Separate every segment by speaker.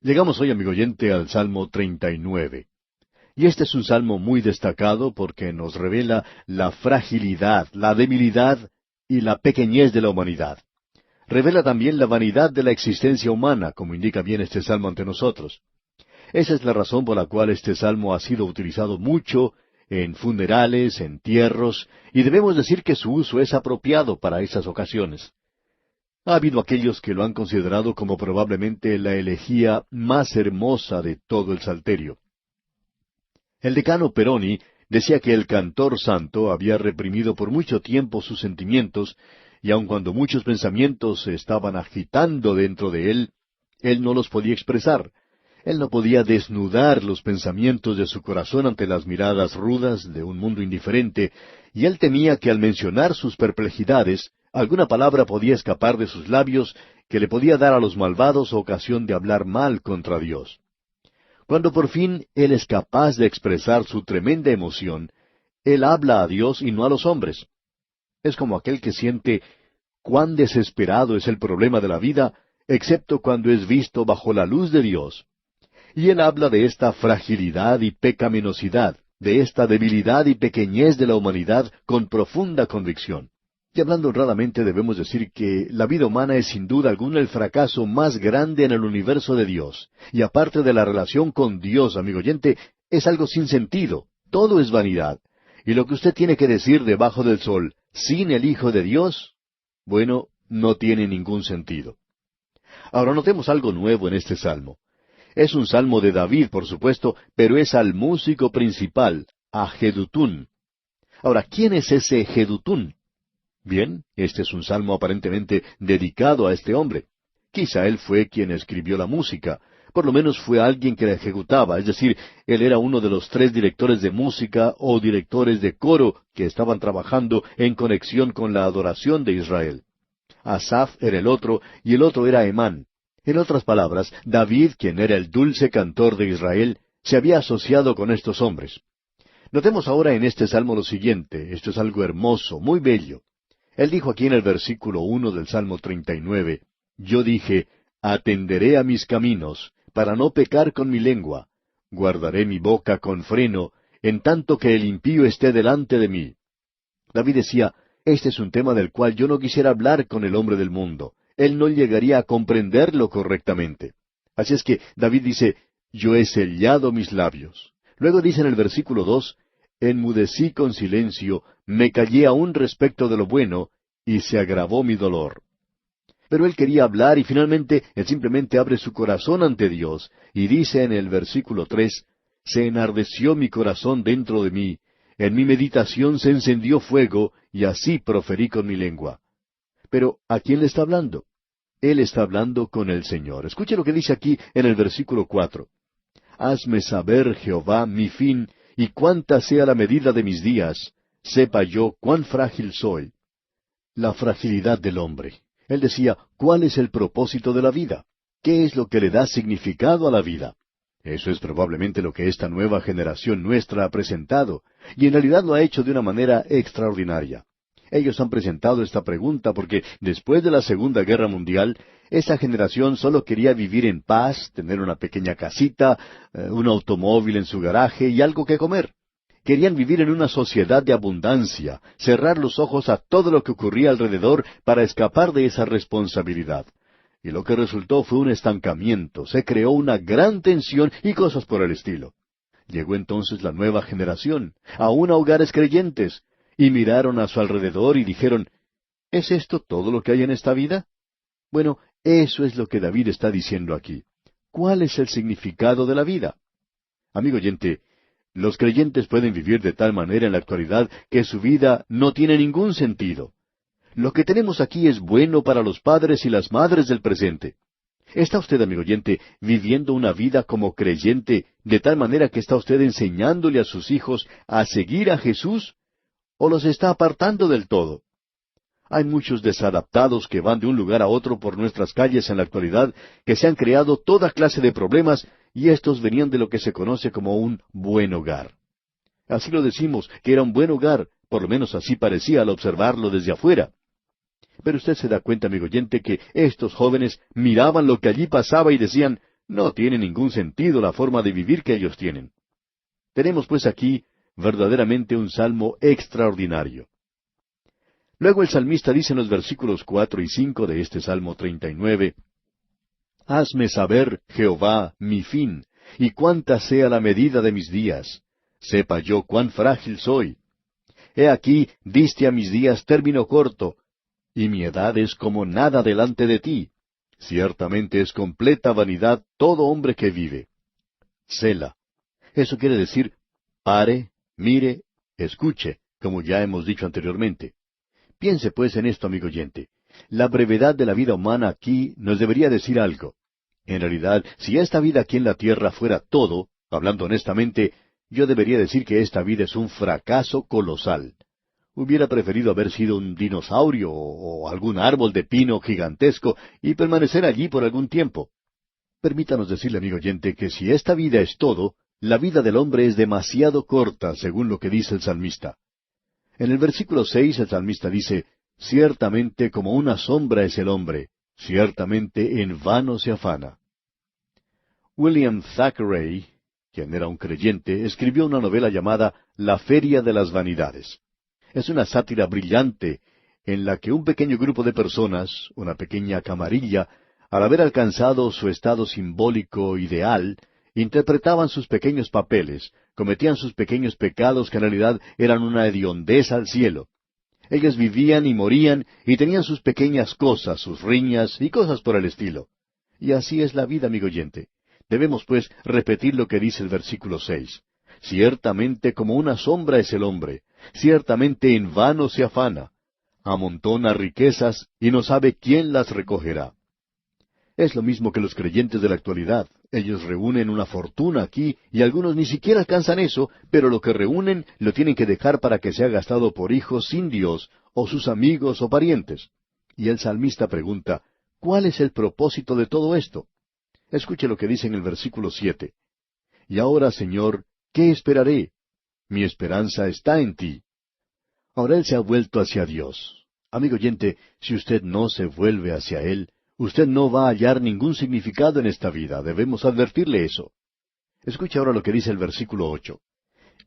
Speaker 1: Llegamos hoy, amigo oyente, al Salmo 39. Y este es un salmo muy destacado porque nos revela la fragilidad, la debilidad y la pequeñez de la humanidad. Revela también la vanidad de la existencia humana, como indica bien este salmo ante nosotros. Esa es la razón por la cual este salmo ha sido utilizado mucho en funerales, en entierros, y debemos decir que su uso es apropiado para esas ocasiones. Ha habido aquellos que lo han considerado como probablemente la elegía más hermosa de todo el Salterio. El decano Peroni decía que el cantor santo había reprimido por mucho tiempo sus sentimientos, y aun cuando muchos pensamientos se estaban agitando dentro de él no los podía expresar. Él no podía desnudar los pensamientos de su corazón ante las miradas rudas de un mundo indiferente, y él temía que al mencionar sus perplejidades, alguna palabra podía escapar de sus labios que le podía dar a los malvados ocasión de hablar mal contra Dios. Cuando por fin él es capaz de expresar su tremenda emoción, él habla a Dios y no a los hombres. Es como aquel que siente cuán desesperado es el problema de la vida, excepto cuando es visto bajo la luz de Dios. Y él habla de esta fragilidad y pecaminosidad, de esta debilidad y pequeñez de la humanidad con profunda convicción. Y hablando honradamente debemos decir que la vida humana es sin duda alguna el fracaso más grande en el universo de Dios. Y aparte de la relación con Dios, amigo oyente, es algo sin sentido. Todo es vanidad. Y lo que usted tiene que decir debajo del sol, sin el Hijo de Dios, bueno, no tiene ningún sentido. Ahora notemos algo nuevo en este salmo. Es un salmo de David, por supuesto, pero es al músico principal, a Jedutún. Ahora, ¿quién es ese Jedutún? Bien, este es un salmo aparentemente dedicado a este hombre. Quizá él fue quien escribió la música, por lo menos fue alguien que la ejecutaba, es decir, él era uno de los 3 directores de música o directores de coro que estaban trabajando en conexión con la adoración de Israel. Asaf era el otro, y el otro era Emán. En otras palabras, David, quien era el dulce cantor de Israel, se había asociado con estos hombres. Notemos ahora en este salmo lo siguiente, esto es algo hermoso, muy bello. Él dijo aquí en el versículo 1 del Salmo 39, yo dije, atenderé a mis caminos, para no pecar con mi lengua. Guardaré mi boca con freno, en tanto que el impío esté delante de mí. David decía, este es un tema del cual yo no quisiera hablar con el hombre del mundo. Él no llegaría a comprenderlo correctamente. Así es que David dice, yo he sellado mis labios. Luego dice en el versículo 2, enmudecí con silencio, me callé aún respecto de lo bueno, y se agravó mi dolor. Pero él quería hablar y finalmente él simplemente abre su corazón ante Dios, y dice en el versículo 3, se enardeció mi corazón dentro de mí, en mi meditación se encendió fuego, y así proferí con mi lengua. Pero, ¿a quién le está hablando? Él está hablando con el Señor. Escuche lo que dice aquí en el versículo 4. Hazme saber, Jehová, mi fin, y cuánta sea la medida de mis días, sepa yo cuán frágil soy. La fragilidad del hombre. Él decía, ¿cuál es el propósito de la vida? ¿Qué es lo que le da significado a la vida? Eso es probablemente lo que esta nueva generación nuestra ha presentado, y en realidad lo ha hecho de una manera extraordinaria. Ellos han presentado esta pregunta porque después de la Segunda Guerra Mundial, esa generación solo quería vivir en paz, tener una pequeña casita, un automóvil en su garaje y algo que comer. Querían vivir en una sociedad de abundancia, cerrar los ojos a todo lo que ocurría alrededor para escapar de esa responsabilidad. Y lo que resultó fue un estancamiento, se creó una gran tensión y cosas por el estilo. Llegó entonces la nueva generación, aún a hogares creyentes, y miraron a su alrededor y dijeron, ¿es esto todo lo que hay en esta vida? Bueno, eso es lo que David está diciendo aquí. ¿Cuál es el significado de la vida? Amigo oyente, los creyentes pueden vivir de tal manera en la actualidad que su vida no tiene ningún sentido. Lo que tenemos aquí es bueno para los padres y las madres del presente. ¿Está usted, amigo oyente, viviendo una vida como creyente de tal manera que está usted enseñándole a sus hijos a seguir a Jesús? ¿O los está apartando del todo? Hay muchos desadaptados que van de un lugar a otro por nuestras calles en la actualidad, que se han creado toda clase de problemas, y estos venían de lo que se conoce como un buen hogar. Así lo decimos, que era un buen hogar, por lo menos así parecía al observarlo desde afuera. Pero usted se da cuenta, amigo oyente, que estos jóvenes miraban lo que allí pasaba y decían, No tiene ningún sentido la forma de vivir que ellos tienen. Tenemos pues aquí verdaderamente un salmo extraordinario. Luego el salmista dice en los versículos 4 y 5 de este Salmo 39, Hazme saber, Jehová, mi fin, y cuánta sea la medida de mis días. Sepa yo cuán frágil soy. He aquí, diste a mis días término corto, y mi edad es como nada delante de ti. Ciertamente es completa vanidad todo hombre que vive. Sela. Eso quiere decir, pare, mire, escuche, como ya hemos dicho anteriormente. Piense pues en esto, amigo oyente. La brevedad de la vida humana aquí nos debería decir algo. En realidad, si esta vida aquí en la tierra fuera todo, hablando honestamente, yo debería decir que esta vida es un fracaso colosal. Hubiera preferido haber sido un dinosaurio o algún árbol de pino gigantesco y permanecer allí por algún tiempo. Permítanos decirle, amigo oyente, que si esta vida es todo, la vida del hombre es demasiado corta, según lo que dice el salmista. En el versículo 6 el salmista dice, Ciertamente como una sombra es el hombre, ciertamente en vano se afana. William Thackeray, quien era un creyente, escribió una novela llamada La Feria de las Vanidades. Es una sátira brillante en la que un pequeño grupo de personas, una pequeña camarilla, al haber alcanzado su estado simbólico ideal, interpretaban sus pequeños papeles, cometían sus pequeños pecados que en realidad eran una hediondez al cielo. Ellos vivían y morían y tenían sus pequeñas cosas, sus riñas y cosas por el estilo. Y así es la vida, amigo oyente. Debemos, pues, repetir lo que dice el versículo 6. Ciertamente como una sombra es el hombre, ciertamente en vano se afana. Amontona riquezas y no sabe quién las recogerá. Es lo mismo que los creyentes de la actualidad. Ellos reúnen una fortuna aquí y algunos ni siquiera alcanzan eso, pero lo que reúnen lo tienen que dejar para que sea gastado por hijos sin Dios, o sus amigos o parientes. Y el salmista pregunta, ¿cuál es el propósito de todo esto? Escuche lo que dice en el versículo 7. Y ahora, Señor, ¿qué esperaré? Mi esperanza está en ti. Ahora él se ha vuelto hacia Dios. Amigo oyente, si usted no se vuelve hacia Él, usted no va a hallar ningún significado en esta vida. Debemos advertirle eso. Escuche ahora lo que dice el versículo 8.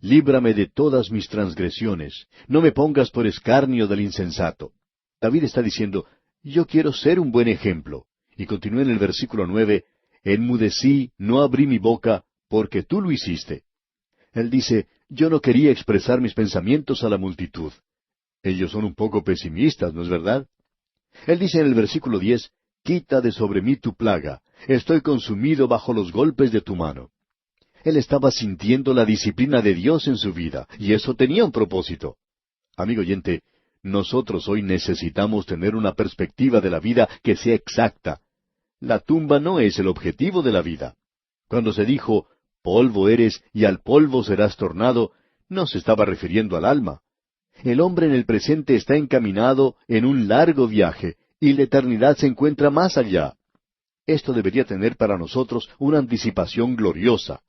Speaker 1: Líbrame de todas mis transgresiones. No me pongas por escarnio del insensato. David está diciendo, yo quiero ser un buen ejemplo. Y continúa en el versículo 9, enmudecí, no abrí mi boca, porque tú lo hiciste. Él dice, yo no quería expresar mis pensamientos a la multitud. Ellos son un poco pesimistas, ¿no es verdad? Él dice en el versículo 10, quita de sobre mí tu plaga, estoy consumido bajo los golpes de tu mano. Él estaba sintiendo la disciplina de Dios en su vida, y eso tenía un propósito. Amigo oyente, nosotros hoy necesitamos tener una perspectiva de la vida que sea exacta. La tumba no es el objetivo de la vida. Cuando se dijo, polvo eres y al polvo serás tornado, no se estaba refiriendo al alma. El hombre en el presente está encaminado en un largo viaje, y la eternidad se encuentra más allá. Esto debería tener para nosotros una anticipación gloriosa.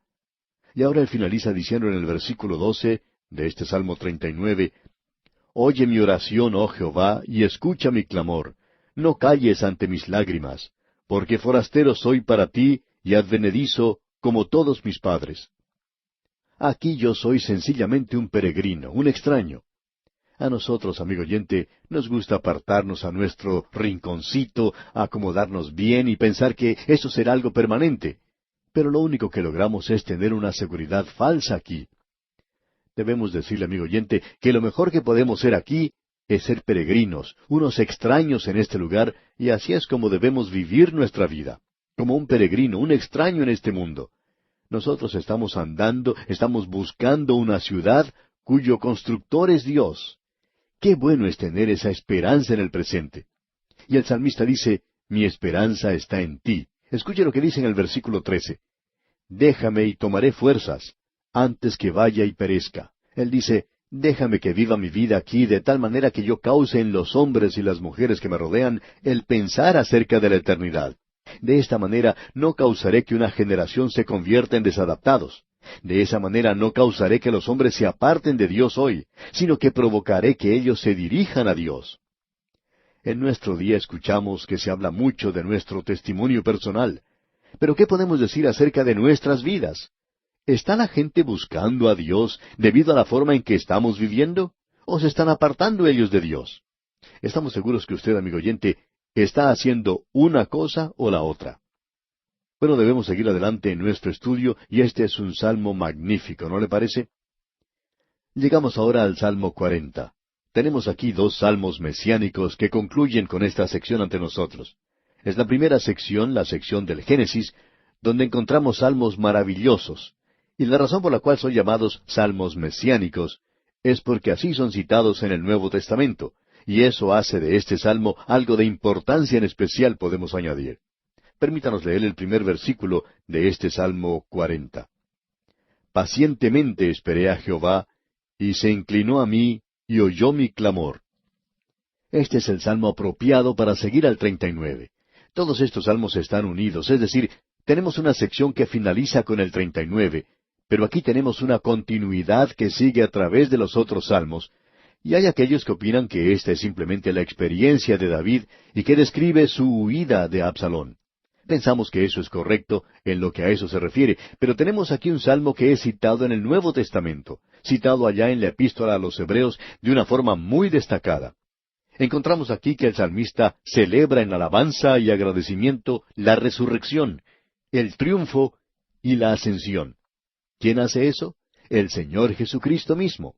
Speaker 1: Y ahora él finaliza diciendo en el versículo 12 de este Salmo 39, Oye mi oración, oh Jehová, y escucha mi clamor. No calles ante mis lágrimas, porque forastero soy para ti y advenedizo como todos mis padres. Aquí yo soy sencillamente un peregrino, un extraño. A nosotros, amigo oyente, nos gusta apartarnos a nuestro rinconcito, acomodarnos bien y pensar que eso será algo permanente. Pero lo único que logramos es tener una seguridad falsa aquí. Debemos decirle, amigo oyente, que lo mejor que podemos ser aquí es ser peregrinos, unos extraños en este lugar, y así es como debemos vivir nuestra vida, como un peregrino, un extraño en este mundo. Nosotros estamos andando, estamos buscando una ciudad cuyo constructor es Dios. Qué bueno es tener esa esperanza en el presente. Y el salmista dice, mi esperanza está en ti. Escuche lo que dice en el versículo 13. Déjame y tomaré fuerzas, antes que vaya y perezca. Él dice, déjame que viva mi vida aquí de tal manera que yo cause en los hombres y las mujeres que me rodean el pensar acerca de la eternidad. De esta manera no causaré que una generación se convierta en desadaptados. De esa manera no causaré que los hombres se aparten de Dios hoy, sino que provocaré que ellos se dirijan a Dios. En nuestro día escuchamos que se habla mucho de nuestro testimonio personal, Pero ¿qué podemos decir acerca de nuestras vidas? ¿Está la gente buscando a Dios debido a la forma en que estamos viviendo? ¿O se están apartando ellos de Dios? Estamos seguros que usted, amigo oyente, está haciendo una cosa o la otra. Bueno, debemos seguir adelante en nuestro estudio y este es un salmo magnífico, ¿no le parece? Llegamos ahora al Salmo 40. Tenemos aquí dos salmos mesiánicos que concluyen con esta sección ante nosotros. Es la primera sección, la sección del Génesis, donde encontramos salmos maravillosos. Y la razón por la cual son llamados salmos mesiánicos es porque así son citados en el Nuevo Testamento, y eso hace de este salmo algo de importancia en especial, podemos añadir. Permítanos leer el primer versículo de este Salmo 40. Pacientemente esperé a Jehová, y se inclinó a mí, y oyó mi clamor. Este es el salmo apropiado para seguir al 39. Todos estos salmos están unidos, es decir, tenemos una sección que finaliza con el 39, pero aquí tenemos una continuidad que sigue a través de los otros salmos, y hay aquellos que opinan que esta es simplemente la experiencia de David y que describe su huida de Absalón. Pensamos que eso es correcto en lo que a eso se refiere, pero tenemos aquí un salmo que es citado en el Nuevo Testamento, citado allá en la Epístola a los Hebreos de una forma muy destacada. Encontramos aquí que el salmista celebra en alabanza y agradecimiento la resurrección, el triunfo y la ascensión. ¿Quién hace eso? El Señor Jesucristo mismo.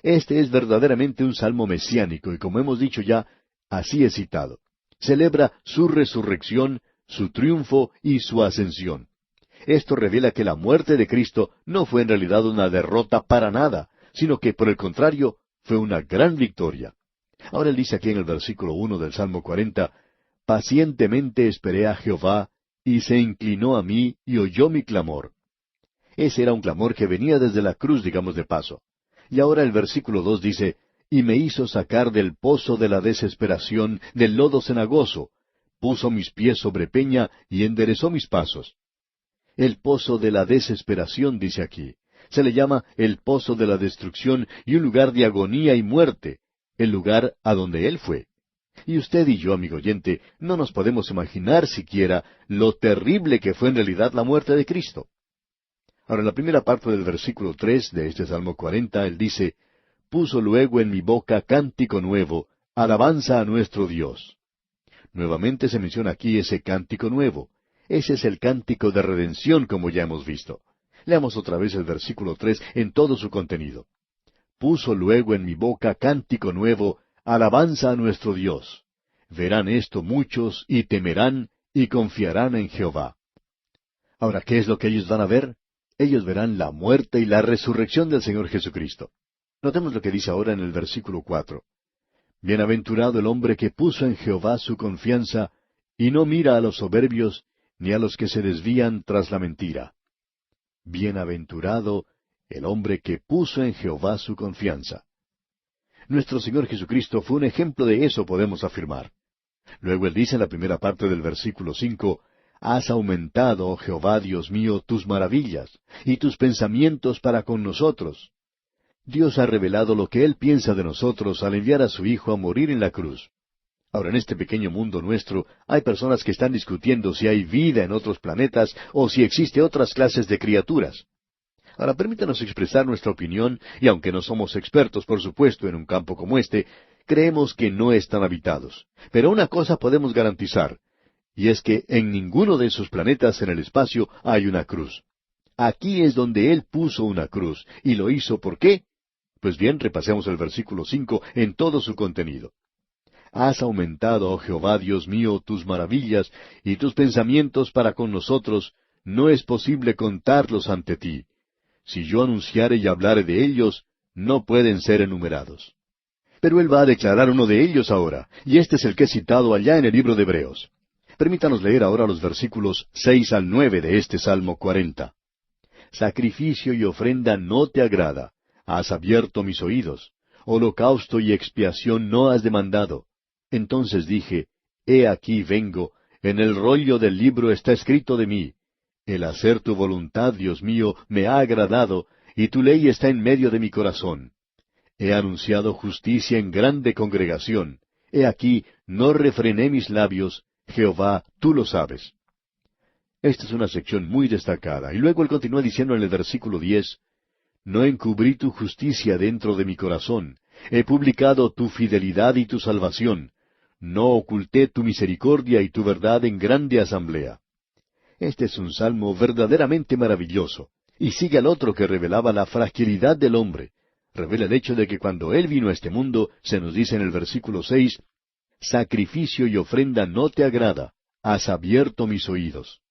Speaker 1: Este es verdaderamente un salmo mesiánico y como hemos dicho ya, así es citado. Celebra su resurrección, su triunfo y su ascensión. Esto revela que la muerte de Cristo no fue en realidad una derrota para nada, sino que por el contrario fue una gran victoria. Ahora él dice aquí en el versículo 1 del Salmo 40, pacientemente esperé a Jehová, y se inclinó a mí y oyó mi clamor. Ese era un clamor que venía desde la cruz, digamos de paso. Y ahora el versículo 2 dice, y me hizo sacar del pozo de la desesperación, del lodo cenagoso, puso mis pies sobre peña y enderezó mis pasos. El pozo de la desesperación, dice aquí. Se le llama el pozo de la destrucción y un lugar de agonía y muerte, el lugar a donde él fue. Y usted y yo, amigo oyente, no nos podemos imaginar siquiera lo terrible que fue en realidad la muerte de Cristo. Ahora, en la primera parte del versículo 3 de este Salmo 40, él dice, puso luego en mi boca cántico nuevo, alabanza a nuestro Dios. Nuevamente se menciona aquí ese cántico nuevo. Ese es el cántico de redención, como ya hemos visto. Leamos otra vez el versículo 3 en todo su contenido. Puso luego en mi boca cántico nuevo, alabanza a nuestro Dios. Verán esto muchos y temerán y confiarán en Jehová. Ahora, ¿qué es lo que ellos van a ver? Ellos verán la muerte y la resurrección del Señor Jesucristo. Notemos lo que dice ahora en el versículo 4. Bienaventurado el hombre que puso en Jehová su confianza, y no mira a los soberbios, ni a los que se desvían tras la mentira. Bienaventurado el hombre que puso en Jehová su confianza. Nuestro Señor Jesucristo fue un ejemplo de eso, podemos afirmar. Luego él dice en la primera parte del versículo 5, has aumentado, oh Jehová Dios mío, tus maravillas, y tus pensamientos para con nosotros. Dios ha revelado lo que Él piensa de nosotros al enviar a su Hijo a morir en la cruz. Ahora, en este pequeño mundo nuestro, hay personas que están discutiendo si hay vida en otros planetas o si existe otras clases de criaturas. Ahora, permítanos expresar nuestra opinión, y aunque no somos expertos, por supuesto, en un campo como este, creemos que no están habitados. Pero una cosa podemos garantizar, y es que en ninguno de esos planetas en el espacio hay una cruz. Aquí es donde Él puso una cruz, y lo hizo ¿por qué? Pues bien, repasemos el versículo 5 en todo su contenido. Has aumentado, oh Jehová Dios mío, tus maravillas, y tus pensamientos para con nosotros, no es posible contarlos ante ti. Si yo anunciare y hablare de ellos, no pueden ser enumerados. Pero él va a declarar uno de ellos ahora, y este es el que es citado allá en el libro de Hebreos. Permítanos leer ahora los versículos 6 al 9 de este Salmo 40. Sacrificio y ofrenda no te agrada, has abierto mis oídos, holocausto y expiación no has demandado. Entonces dije, he aquí vengo, en el rollo del libro está escrito de mí. El hacer tu voluntad, Dios mío, me ha agradado, y tu ley está en medio de mi corazón. He anunciado justicia en grande congregación. He aquí, no refrené mis labios, Jehová, tú lo sabes. Esta es una sección muy destacada. Y luego él continúa diciendo en el versículo 10, no encubrí tu justicia dentro de mi corazón. He publicado tu fidelidad y tu salvación. No oculté tu misericordia y tu verdad en grande asamblea. Este es un salmo verdaderamente maravilloso. Y sigue al otro que revelaba la fragilidad del hombre. Revela el hecho de que cuando Él vino a este mundo, se nos dice en el versículo 6, sacrificio y ofrenda no te agrada. Has abierto mis oídos.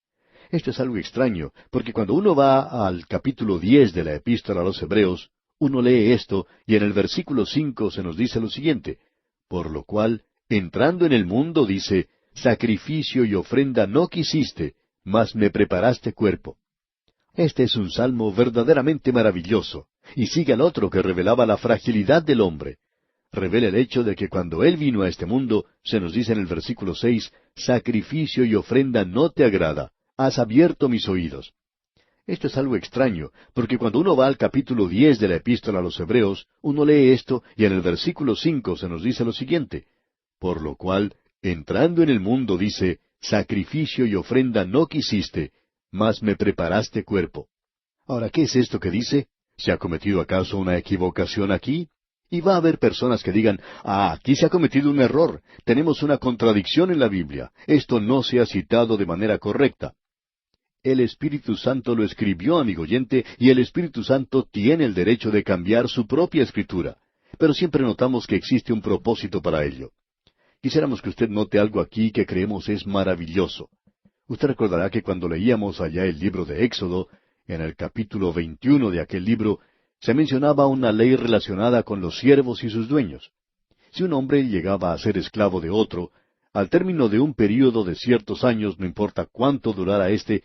Speaker 1: Esto es algo extraño, porque cuando uno va al capítulo 10 de la Epístola a los Hebreos, uno lee esto, y en el versículo 5 se nos dice lo siguiente, por lo cual, entrando en el mundo, dice, sacrificio y ofrenda no quisiste, mas me preparaste cuerpo. Este es un salmo verdaderamente maravilloso, y sigue al otro que revelaba la fragilidad del hombre. Revela el hecho de que cuando Él vino a este mundo, se nos dice en el versículo 6, sacrificio y ofrenda no te agrada. Has abierto mis oídos. Esto es algo extraño, porque cuando uno va al capítulo 10 de la Epístola a los Hebreos, uno lee esto, y en el versículo 5 se nos dice lo siguiente, por lo cual, entrando en el mundo, dice, sacrificio y ofrenda no quisiste, mas me preparaste cuerpo. Ahora, ¿qué es esto que dice? ¿Se ha cometido acaso una equivocación aquí? Y va a haber personas que digan, aquí se ha cometido un error, tenemos una contradicción en la Biblia, esto no se ha citado de manera correcta. El Espíritu Santo lo escribió, amigo oyente, y el Espíritu Santo tiene el derecho de cambiar su propia escritura. Pero siempre notamos que existe un propósito para ello. Quisiéramos que usted note algo aquí que creemos es maravilloso. Usted recordará que cuando leíamos allá el libro de Éxodo, en el capítulo 21 de aquel libro, se mencionaba una ley relacionada con los siervos y sus dueños. Si un hombre llegaba a ser esclavo de otro, al término de un período de ciertos años, no importa cuánto durara este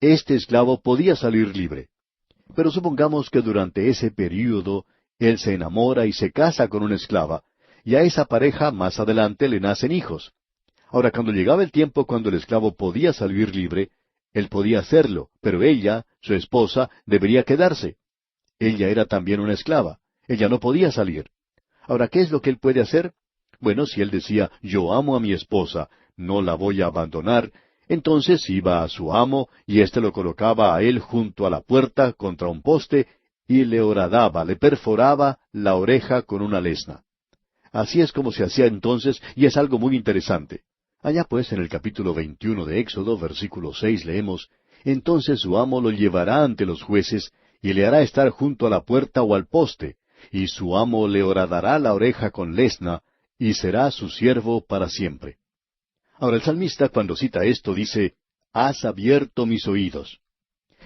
Speaker 1: esclavo podía salir libre. Pero supongamos que durante ese período él se enamora y se casa con una esclava, y a esa pareja más adelante le nacen hijos. Ahora, cuando llegaba el tiempo cuando el esclavo podía salir libre, él podía hacerlo, pero ella, su esposa, debería quedarse. Ella era también una esclava. Ella no podía salir. Ahora, ¿qué es lo que él puede hacer? Bueno, si él decía, yo amo a mi esposa, no la voy a abandonar, entonces iba a su amo, y éste lo colocaba a él junto a la puerta contra un poste, y le horadaba, le perforaba la oreja con una lesna. Así es como se hacía entonces, y es algo muy interesante. Allá pues en el capítulo 21 de Éxodo, versículo 6, leemos, entonces su amo lo llevará ante los jueces, y le hará estar junto a la puerta o al poste, y su amo le horadará la oreja con lesna, y será su siervo para siempre. Ahora el salmista cuando cita esto dice, has abierto mis oídos.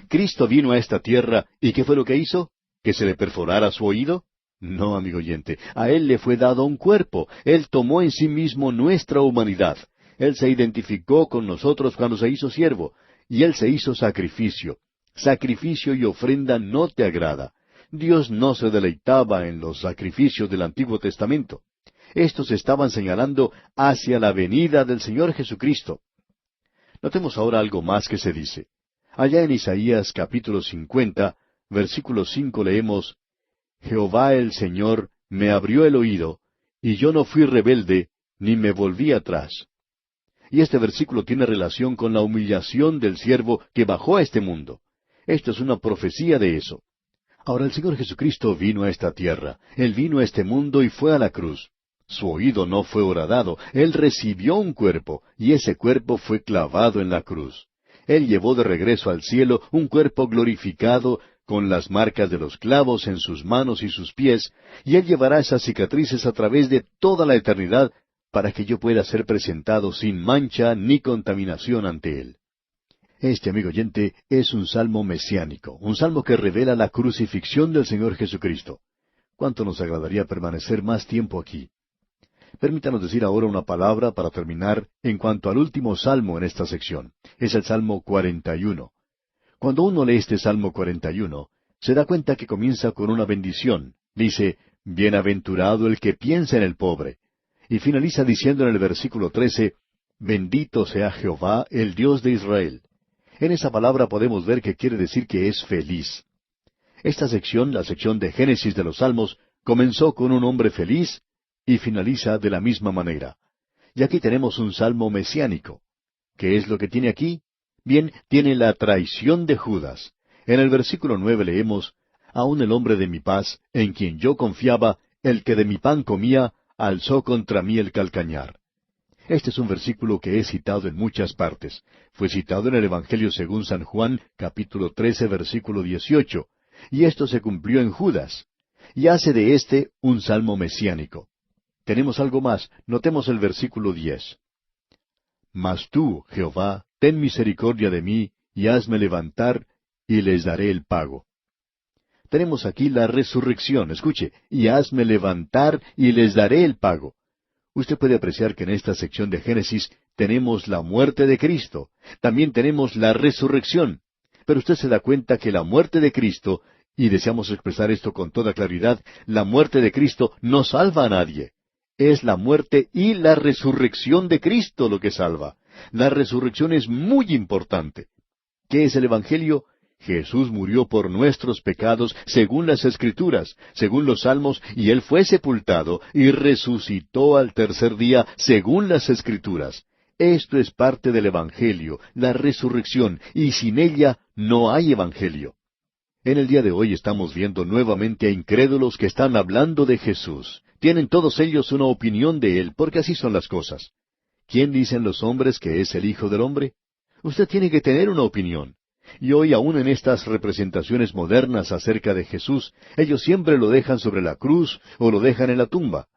Speaker 1: ¿Cristo vino a esta tierra y qué fue lo que hizo? ¿Que se le perforara su oído? No, amigo oyente, a Él le fue dado un cuerpo, Él tomó en sí mismo nuestra humanidad, Él se identificó con nosotros cuando se hizo siervo, y Él se hizo sacrificio. Sacrificio y ofrenda no te agrada. Dios no se deleitaba en los sacrificios del Antiguo Testamento. Estos estaban señalando hacia la venida del Señor Jesucristo. Notemos ahora algo más que se dice. Allá en Isaías capítulo 50, versículo 5 leemos, Jehová el Señor me abrió el oído, y yo no fui rebelde, ni me volví atrás. Y este versículo tiene relación con la humillación del siervo que bajó a este mundo. Esto es una profecía de eso. Ahora el Señor Jesucristo vino a esta tierra, Él vino a este mundo y fue a la cruz. Su oído no fue horadado, Él recibió un cuerpo, y ese cuerpo fue clavado en la cruz. Él llevó de regreso al cielo un cuerpo glorificado, con las marcas de los clavos en sus manos y sus pies, y Él llevará esas cicatrices a través de toda la eternidad, para que yo pueda ser presentado sin mancha ni contaminación ante Él. Este, amigo oyente, es un salmo mesiánico, un salmo que revela la crucifixión del Señor Jesucristo. ¿Cuánto nos agradaría permanecer más tiempo aquí? Permítanos decir ahora una palabra para terminar en cuanto al último salmo en esta sección. Es el Salmo 41. Cuando uno lee este Salmo 41, se da cuenta que comienza con una bendición. Dice, Bienaventurado el que piensa en el pobre. Y finaliza diciendo en el versículo 13, Bendito sea Jehová, el Dios de Israel. En esa palabra podemos ver que quiere decir que es feliz. Esta sección, la sección de Génesis de los Salmos, comenzó con un hombre feliz y finaliza de la misma manera. Y aquí tenemos un salmo mesiánico. ¿Qué es lo que tiene aquí? Bien, tiene la traición de Judas. En el versículo 9 leemos, Aun el hombre de mi paz, en quien yo confiaba, el que de mi pan comía, alzó contra mí el calcañar. Este es un versículo que he citado en muchas partes. Fue citado en el Evangelio según San Juan, capítulo 13, versículo 18, y esto se cumplió en Judas, y hace de éste un salmo mesiánico. Tenemos algo más, notemos el versículo 10. Mas tú, Jehová, ten misericordia de mí, y hazme levantar, y les daré el pago. Tenemos aquí la resurrección, escuche, y hazme levantar, y les daré el pago. Usted puede apreciar que en esta sección de Génesis tenemos la muerte de Cristo, también tenemos la resurrección, pero usted se da cuenta que la muerte de Cristo, y deseamos expresar esto con toda claridad, la muerte de Cristo no salva a nadie. Es la muerte y la resurrección de Cristo lo que salva. La resurrección es muy importante. ¿Qué es el Evangelio? Jesús murió por nuestros pecados según las Escrituras, según los Salmos, y Él fue sepultado y resucitó al tercer día según las Escrituras. Esto es parte del Evangelio, la resurrección, y sin ella no hay Evangelio. En el día de hoy estamos viendo nuevamente a incrédulos que están hablando de Jesús. Tienen todos ellos una opinión de Él, porque así son las cosas. ¿Quién dicen los hombres que es el Hijo del Hombre? Usted tiene que tener una opinión. Y hoy aún en estas representaciones modernas acerca de Jesús, ellos siempre lo dejan sobre la cruz o lo dejan en la tumba.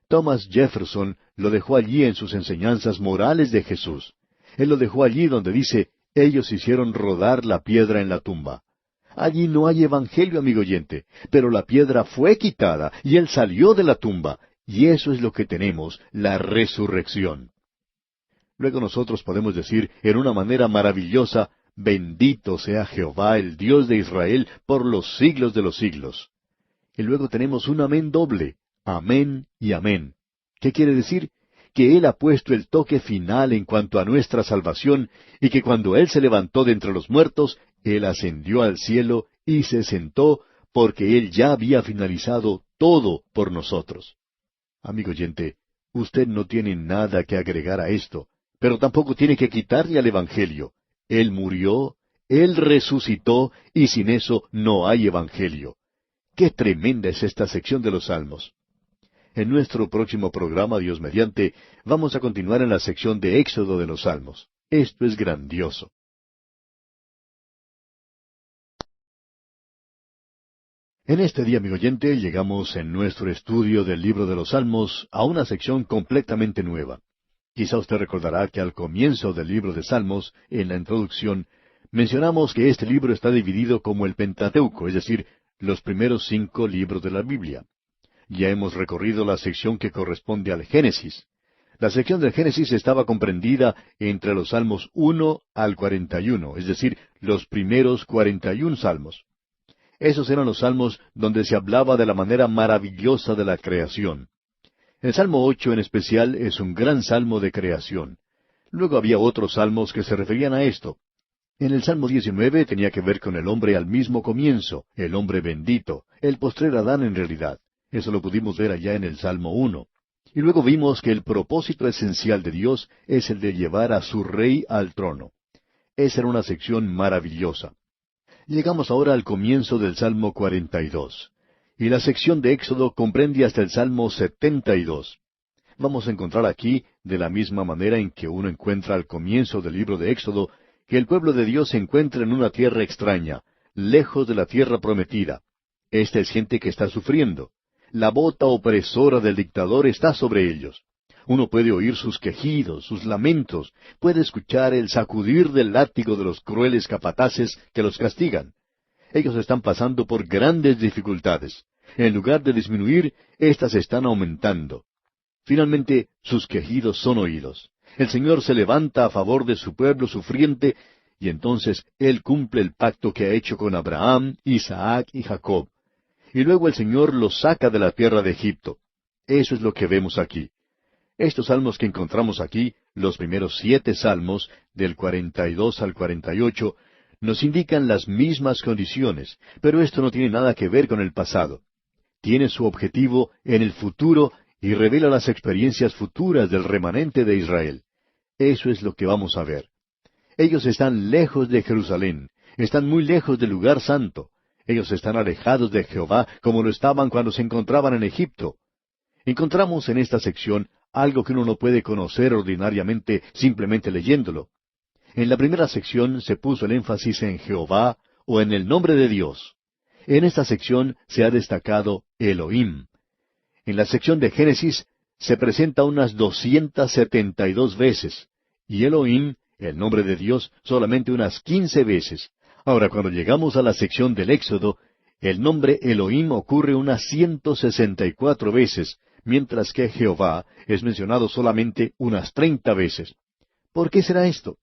Speaker 1: Thomas Jefferson lo dejó allí en sus enseñanzas morales de Jesús. Él lo dejó allí donde dice, ellos hicieron rodar la piedra en la tumba. Allí no hay evangelio, amigo oyente, pero la piedra fue quitada y Él salió de la tumba, y eso es lo que tenemos, la resurrección. Luego nosotros podemos decir en una manera maravillosa, bendito sea Jehová, el Dios de Israel, por los siglos de los siglos. Y luego tenemos un amén doble, amén y amén. ¿Qué quiere decir? Que Él ha puesto el toque final en cuanto a nuestra salvación, y que cuando Él se levantó de entre los muertos, Él ascendió al cielo y se sentó, porque Él ya había finalizado todo por nosotros. Amigo oyente, usted no tiene nada que agregar a esto, pero tampoco tiene que quitarle al Evangelio. Él murió, Él resucitó, y sin eso no hay Evangelio. ¡Qué tremenda es esta sección de los Salmos! En nuestro próximo programa, Dios mediante, vamos a continuar en la sección de Éxodo de los Salmos. Esto es grandioso. En este día, amigo oyente, llegamos en nuestro estudio del libro de los Salmos a una sección completamente nueva. Quizá usted recordará que al comienzo del libro de Salmos, en la introducción, mencionamos que este libro está dividido como el Pentateuco, es decir, los primeros 5 libros de la Biblia. Ya hemos recorrido la sección que corresponde al Génesis. La sección del Génesis estaba comprendida entre los Salmos 1 al 41, es decir, los primeros 41 salmos. Esos eran los salmos donde se hablaba de la manera maravillosa de la creación. El Salmo 8 en especial es un gran salmo de creación. Luego había otros salmos que se referían a esto. En el Salmo 19 tenía que ver con el hombre al mismo comienzo, el hombre bendito, el postrer Adán en realidad. Eso lo pudimos ver allá en el Salmo 1. Y luego vimos que el propósito esencial de Dios es el de llevar a su rey al trono. Esa era una sección maravillosa. Llegamos ahora al comienzo del Salmo 42. Y la sección de Éxodo comprende hasta el Salmo 72. Vamos a encontrar aquí, de la misma manera en que uno encuentra al comienzo del libro de Éxodo, que el pueblo de Dios se encuentra en una tierra extraña, lejos de la tierra prometida. Esta es gente que está sufriendo. La bota opresora del dictador está sobre ellos. Uno puede oír sus quejidos, sus lamentos, puede escuchar el sacudir del látigo de los crueles capataces que los castigan. Ellos están pasando por grandes dificultades. En lugar de disminuir, éstas están aumentando. Finalmente, sus quejidos son oídos. El Señor se levanta a favor de su pueblo sufriente, y entonces Él cumple el pacto que ha hecho con Abraham, Isaac y Jacob. Y luego el Señor los saca de la tierra de Egipto. Eso es lo que vemos aquí. Estos salmos que encontramos aquí, los primeros 7 salmos, del 42 al 48, nos indican las mismas condiciones, pero esto no tiene nada que ver con el pasado. Tiene su objetivo en el futuro y revela las experiencias futuras del remanente de Israel. Eso es lo que vamos a ver. Ellos están lejos de Jerusalén, están muy lejos del lugar santo. Ellos están alejados de Jehová como lo estaban cuando se encontraban en Egipto. Encontramos en esta sección algo que uno no puede conocer ordinariamente simplemente leyéndolo. En la primera sección se puso el énfasis en Jehová o en el nombre de Dios. En esta sección se ha destacado Elohim. En la sección de Génesis se presenta unas 272 veces, y Elohim, el nombre de Dios, solamente unas 15 veces. Ahora, cuando llegamos a la sección del Éxodo, el nombre Elohim ocurre unas 164 veces, mientras que Jehová es mencionado solamente unas 30 veces. ¿Por qué será esto?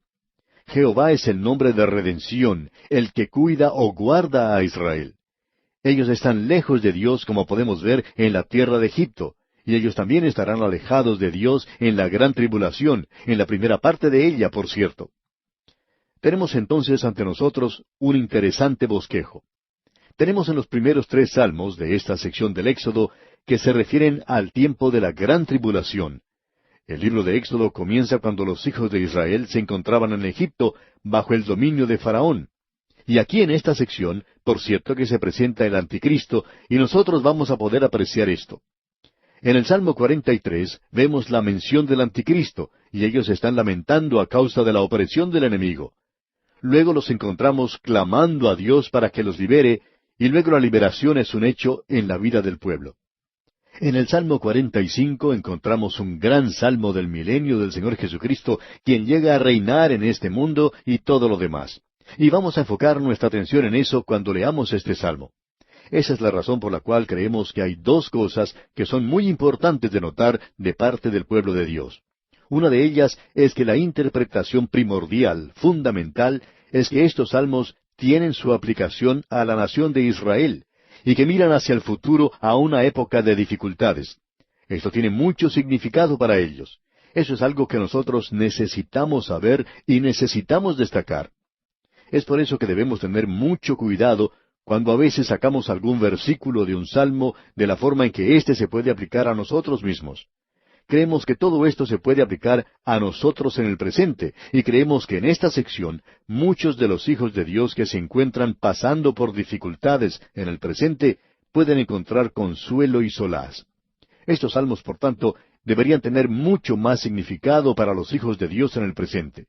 Speaker 1: Jehová es el nombre de redención, el que cuida o guarda a Israel. Ellos están lejos de Dios, como podemos ver en la tierra de Egipto, y ellos también estarán alejados de Dios en la gran tribulación, en la primera parte de ella, por cierto. Tenemos entonces ante nosotros un interesante bosquejo. Tenemos en los primeros 3 salmos de esta sección del Éxodo que se refieren al tiempo de la gran tribulación. El libro de Éxodo comienza cuando los hijos de Israel se encontraban en Egipto bajo el dominio de Faraón. Y aquí en esta sección, por cierto que se presenta el Anticristo, y nosotros vamos a poder apreciar esto. En el Salmo 43 vemos la mención del Anticristo, y ellos están lamentando a causa de la opresión del enemigo. Luego los encontramos clamando a Dios para que los libere, y luego la liberación es un hecho en la vida del pueblo. En el Salmo 45 encontramos un gran salmo del milenio del Señor Jesucristo, quien llega a reinar en este mundo y todo lo demás. Y vamos a enfocar nuestra atención en eso cuando leamos este salmo. Esa es la razón por la cual creemos que hay 2 cosas que son muy importantes de notar de parte del pueblo de Dios. Una de ellas es que la interpretación primordial, fundamental, es que estos salmos tienen su aplicación a la nación de Israel, y que miran hacia el futuro a una época de dificultades. Esto tiene mucho significado para ellos. Eso es algo que nosotros necesitamos saber y necesitamos destacar. Es por eso que debemos tener mucho cuidado cuando a veces sacamos algún versículo de un salmo de la forma en que éste se puede aplicar a nosotros mismos. Creemos que todo esto se puede aplicar a nosotros en el presente, y creemos que en esta sección muchos de los hijos de Dios que se encuentran pasando por dificultades en el presente pueden encontrar consuelo y solaz. Estos salmos, por tanto, deberían tener mucho más significado para los hijos de Dios en el presente.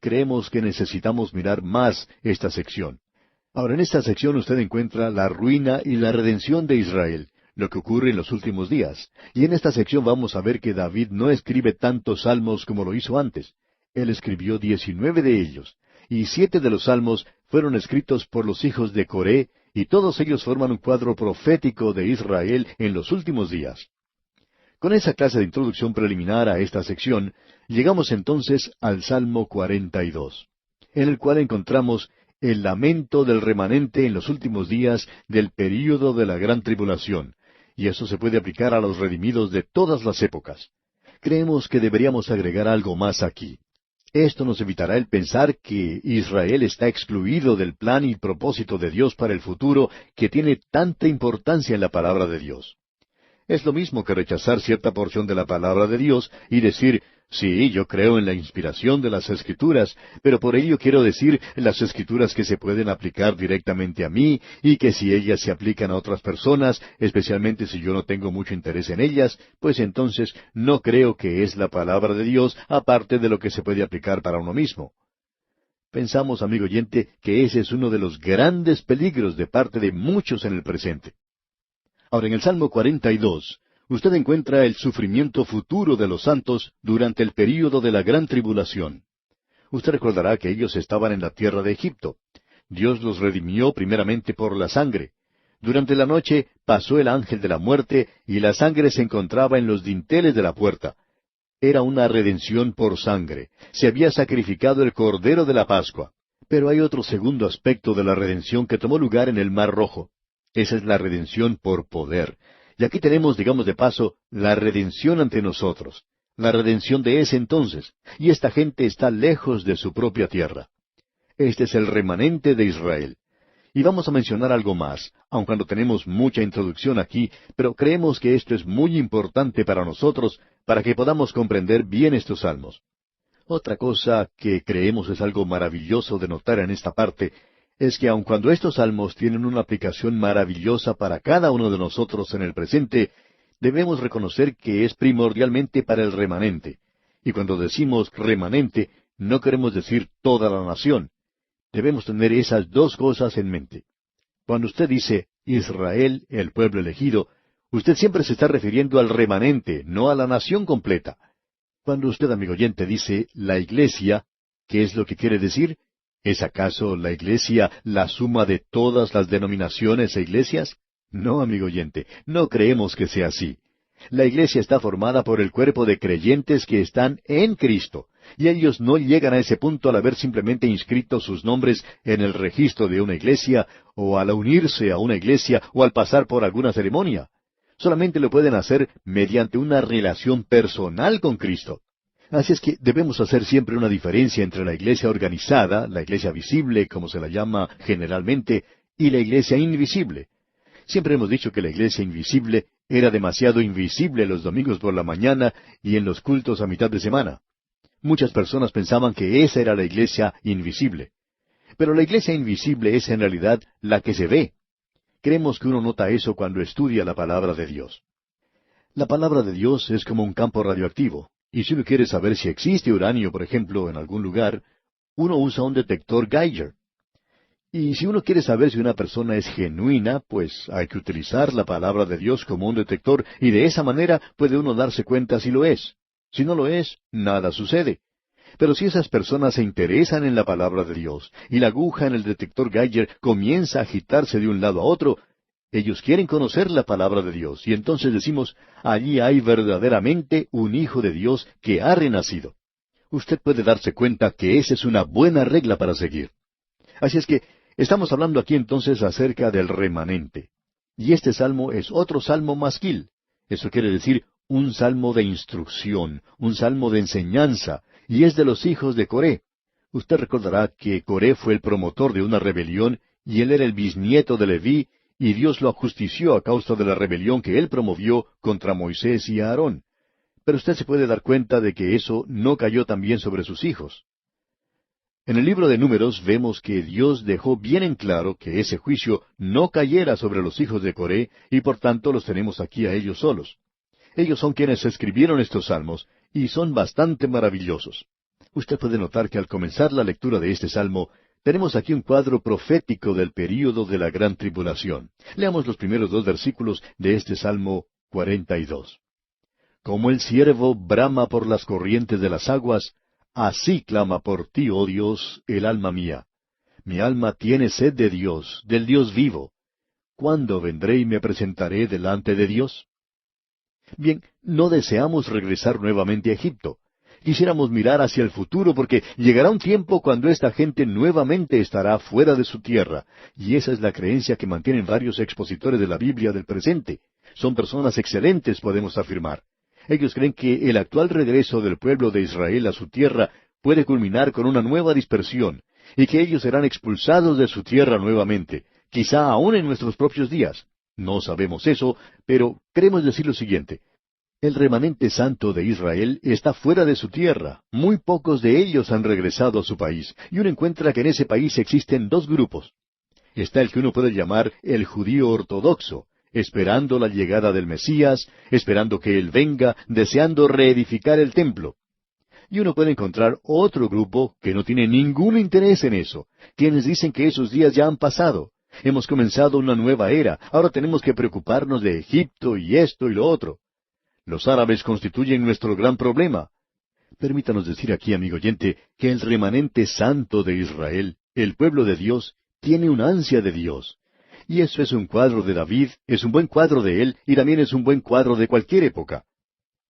Speaker 1: Creemos que necesitamos mirar más esta sección. Ahora, en esta sección usted encuentra la ruina y la redención de Israel, lo que ocurre en los últimos días. Y en esta sección vamos a ver que David no escribe tantos salmos como lo hizo antes. Él escribió 19 de ellos, y 7 de los salmos fueron escritos por los hijos de Coré, y todos ellos forman un cuadro profético de Israel en los últimos días. Con esa clase de introducción preliminar a esta sección, llegamos entonces al Salmo 42, en el cual encontramos el lamento del remanente en los últimos días del período de la gran tribulación, y eso se puede aplicar a los redimidos de todas las épocas. Creemos que deberíamos agregar algo más aquí. Esto nos evitará el pensar que Israel está excluido del plan y propósito de Dios para el futuro que tiene tanta importancia en la palabra de Dios. Es lo mismo que rechazar cierta porción de la palabra de Dios y decir, sí, yo creo en la inspiración de las Escrituras, pero por ello quiero decir las Escrituras que se pueden aplicar directamente a mí y que si ellas se aplican a otras personas, especialmente si yo no tengo mucho interés en ellas, pues entonces no creo que es la palabra de Dios aparte de lo que se puede aplicar para uno mismo. Pensamos, amigo oyente, que ese es uno de los grandes peligros de parte de muchos en el presente. Ahora, en el Salmo 42, usted encuentra el sufrimiento futuro de los santos durante el período de la gran tribulación. Usted recordará que ellos estaban en la tierra de Egipto. Dios los redimió primeramente por la sangre. Durante la noche pasó el ángel de la muerte y la sangre se encontraba en los dinteles de la puerta. Era una redención por sangre. Se había sacrificado el Cordero de la Pascua. Pero hay otro segundo aspecto de la redención que tomó lugar en el Mar Rojo. Esa es la redención por poder. Y aquí tenemos, digamos de paso, la redención ante nosotros. La redención de ese entonces. Y esta gente está lejos de su propia tierra. Este es el remanente de Israel. Y vamos a mencionar algo más, aun cuando tenemos mucha introducción aquí, pero creemos que esto es muy importante para nosotros, para que podamos comprender bien estos salmos. Otra cosa que creemos es algo maravilloso de notar en esta parte es que aun cuando estos salmos tienen una aplicación maravillosa para cada uno de nosotros en el presente, debemos reconocer que es primordialmente para el remanente. Y cuando decimos remanente, no queremos decir toda la nación. Debemos tener esas dos cosas en mente. Cuando usted dice Israel, el pueblo elegido, usted siempre se está refiriendo al remanente, no a la nación completa. Cuando usted, amigo oyente, dice la iglesia, ¿qué es lo que quiere decir? ¿Es acaso la iglesia la suma de todas las denominaciones e iglesias? No, amigo oyente, no creemos que sea así. La iglesia está formada por el cuerpo de creyentes que están en Cristo, y ellos no llegan a ese punto al haber simplemente inscrito sus nombres en el registro de una iglesia, o al unirse a una iglesia, o al pasar por alguna ceremonia. Solamente lo pueden hacer mediante una relación personal con Cristo. Así es que debemos hacer siempre una diferencia entre la iglesia organizada, la iglesia visible, como se la llama generalmente, y la iglesia invisible. Siempre hemos dicho que la iglesia invisible era demasiado invisible los domingos por la mañana y en los cultos a mitad de semana. Muchas personas pensaban que esa era la iglesia invisible. Pero la iglesia invisible es en realidad la que se ve. Creemos que uno nota eso cuando estudia la palabra de Dios. La palabra de Dios es como un campo radioactivo, y si uno quiere saber si existe uranio, por ejemplo, en algún lugar, uno usa un detector Geiger. Y si uno quiere saber si una persona es genuina, pues hay que utilizar la palabra de Dios como un detector, y de esa manera puede uno darse cuenta si lo es. Si no lo es, nada sucede. Pero si esas personas se interesan en la palabra de Dios, y la aguja en el detector Geiger comienza a agitarse de un lado a otro, ellos quieren conocer la palabra de Dios, y entonces decimos, allí hay verdaderamente un Hijo de Dios que ha renacido. Usted puede darse cuenta que esa es una buena regla para seguir. Así es que estamos hablando aquí entonces acerca del remanente. Y este salmo es otro salmo masquil. Eso quiere decir un salmo de instrucción, un salmo de enseñanza, y es de los hijos de Coré. Usted recordará que Coré fue el promotor de una rebelión, y él era el bisnieto de Leví, y Dios lo ajustició a causa de la rebelión que él promovió contra Moisés y Aarón. Pero usted se puede dar cuenta de que eso no cayó también sobre sus hijos. En el libro de Números vemos que Dios dejó bien en claro que ese juicio no cayera sobre los hijos de Coré, y por tanto los tenemos aquí a ellos solos. Ellos son quienes escribieron estos salmos, y son bastante maravillosos. Usted puede notar que al comenzar la lectura de este salmo, tenemos aquí un cuadro profético del período de la gran tribulación. Leamos los primeros dos versículos de este Salmo 42. Como el ciervo brama por las corrientes de las aguas, así clama por ti, oh Dios, el alma mía. Mi alma tiene sed de Dios, del Dios vivo. ¿Cuándo vendré y me presentaré delante de Dios? Bien, no deseamos regresar nuevamente a Egipto. Quisiéramos mirar hacia el futuro porque llegará un tiempo cuando esta gente nuevamente estará fuera de su tierra, y esa es la creencia que mantienen varios expositores de la Biblia del presente. Son personas excelentes, podemos afirmar. Ellos creen que el actual regreso del pueblo de Israel a su tierra puede culminar con una nueva dispersión, y que ellos serán expulsados de su tierra nuevamente, quizá aún en nuestros propios días. No sabemos eso, pero queremos decir lo siguiente. El remanente santo de Israel está fuera de su tierra. Muy pocos de ellos han regresado a su país, y uno encuentra que en ese país existen dos grupos. Está el que uno puede llamar el judío ortodoxo, esperando la llegada del Mesías, esperando que Él venga, deseando reedificar el templo. Y uno puede encontrar otro grupo que no tiene ningún interés en eso, quienes dicen que esos días ya han pasado. Hemos comenzado una nueva era, ahora tenemos que preocuparnos de Egipto y esto y lo otro. Los árabes constituyen nuestro gran problema. Permítanos decir aquí, amigo oyente, que el remanente santo de Israel, el pueblo de Dios, tiene una ansia de Dios. Y eso es un cuadro de David, es un buen cuadro de él, y también es un buen cuadro de cualquier época.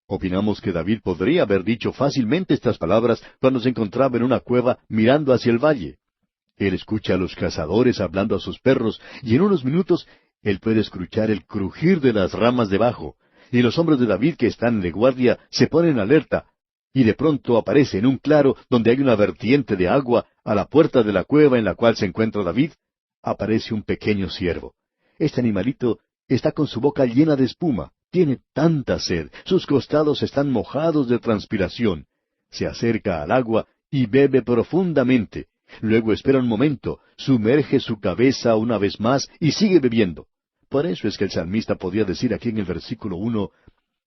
Speaker 1: Opinamos que David podría haber dicho fácilmente estas palabras cuando se encontraba en una cueva mirando hacia el valle. Él escucha a los cazadores hablando a sus perros, y en unos minutos él puede escuchar el crujir de las ramas debajo. Y los hombres de David que están de guardia se ponen alerta, y de pronto aparece en un claro donde hay una vertiente de agua a la puerta de la cueva en la cual se encuentra David, aparece un pequeño ciervo. Este animalito está con su boca llena de espuma, tiene tanta sed, sus costados están mojados de transpiración. Se acerca al agua y bebe profundamente. Luego espera un momento, sumerge su cabeza una vez más y sigue bebiendo. Por eso es que el salmista podía decir aquí en el versículo 1,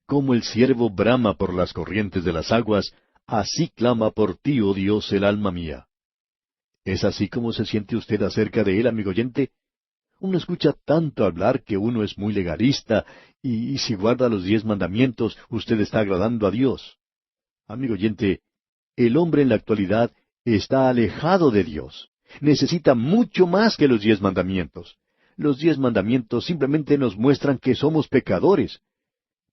Speaker 1: como el ciervo brama por las corrientes de las aguas, así clama por ti, oh Dios, el alma mía. ¿Es así como se siente usted acerca de él, amigo oyente? Uno escucha tanto hablar que uno es muy legalista, y si guarda los 10 mandamientos, usted está agradando a Dios. Amigo oyente, el hombre en la actualidad está alejado de Dios. Necesita mucho más que los 10 mandamientos. Los 10 mandamientos simplemente nos muestran que somos pecadores.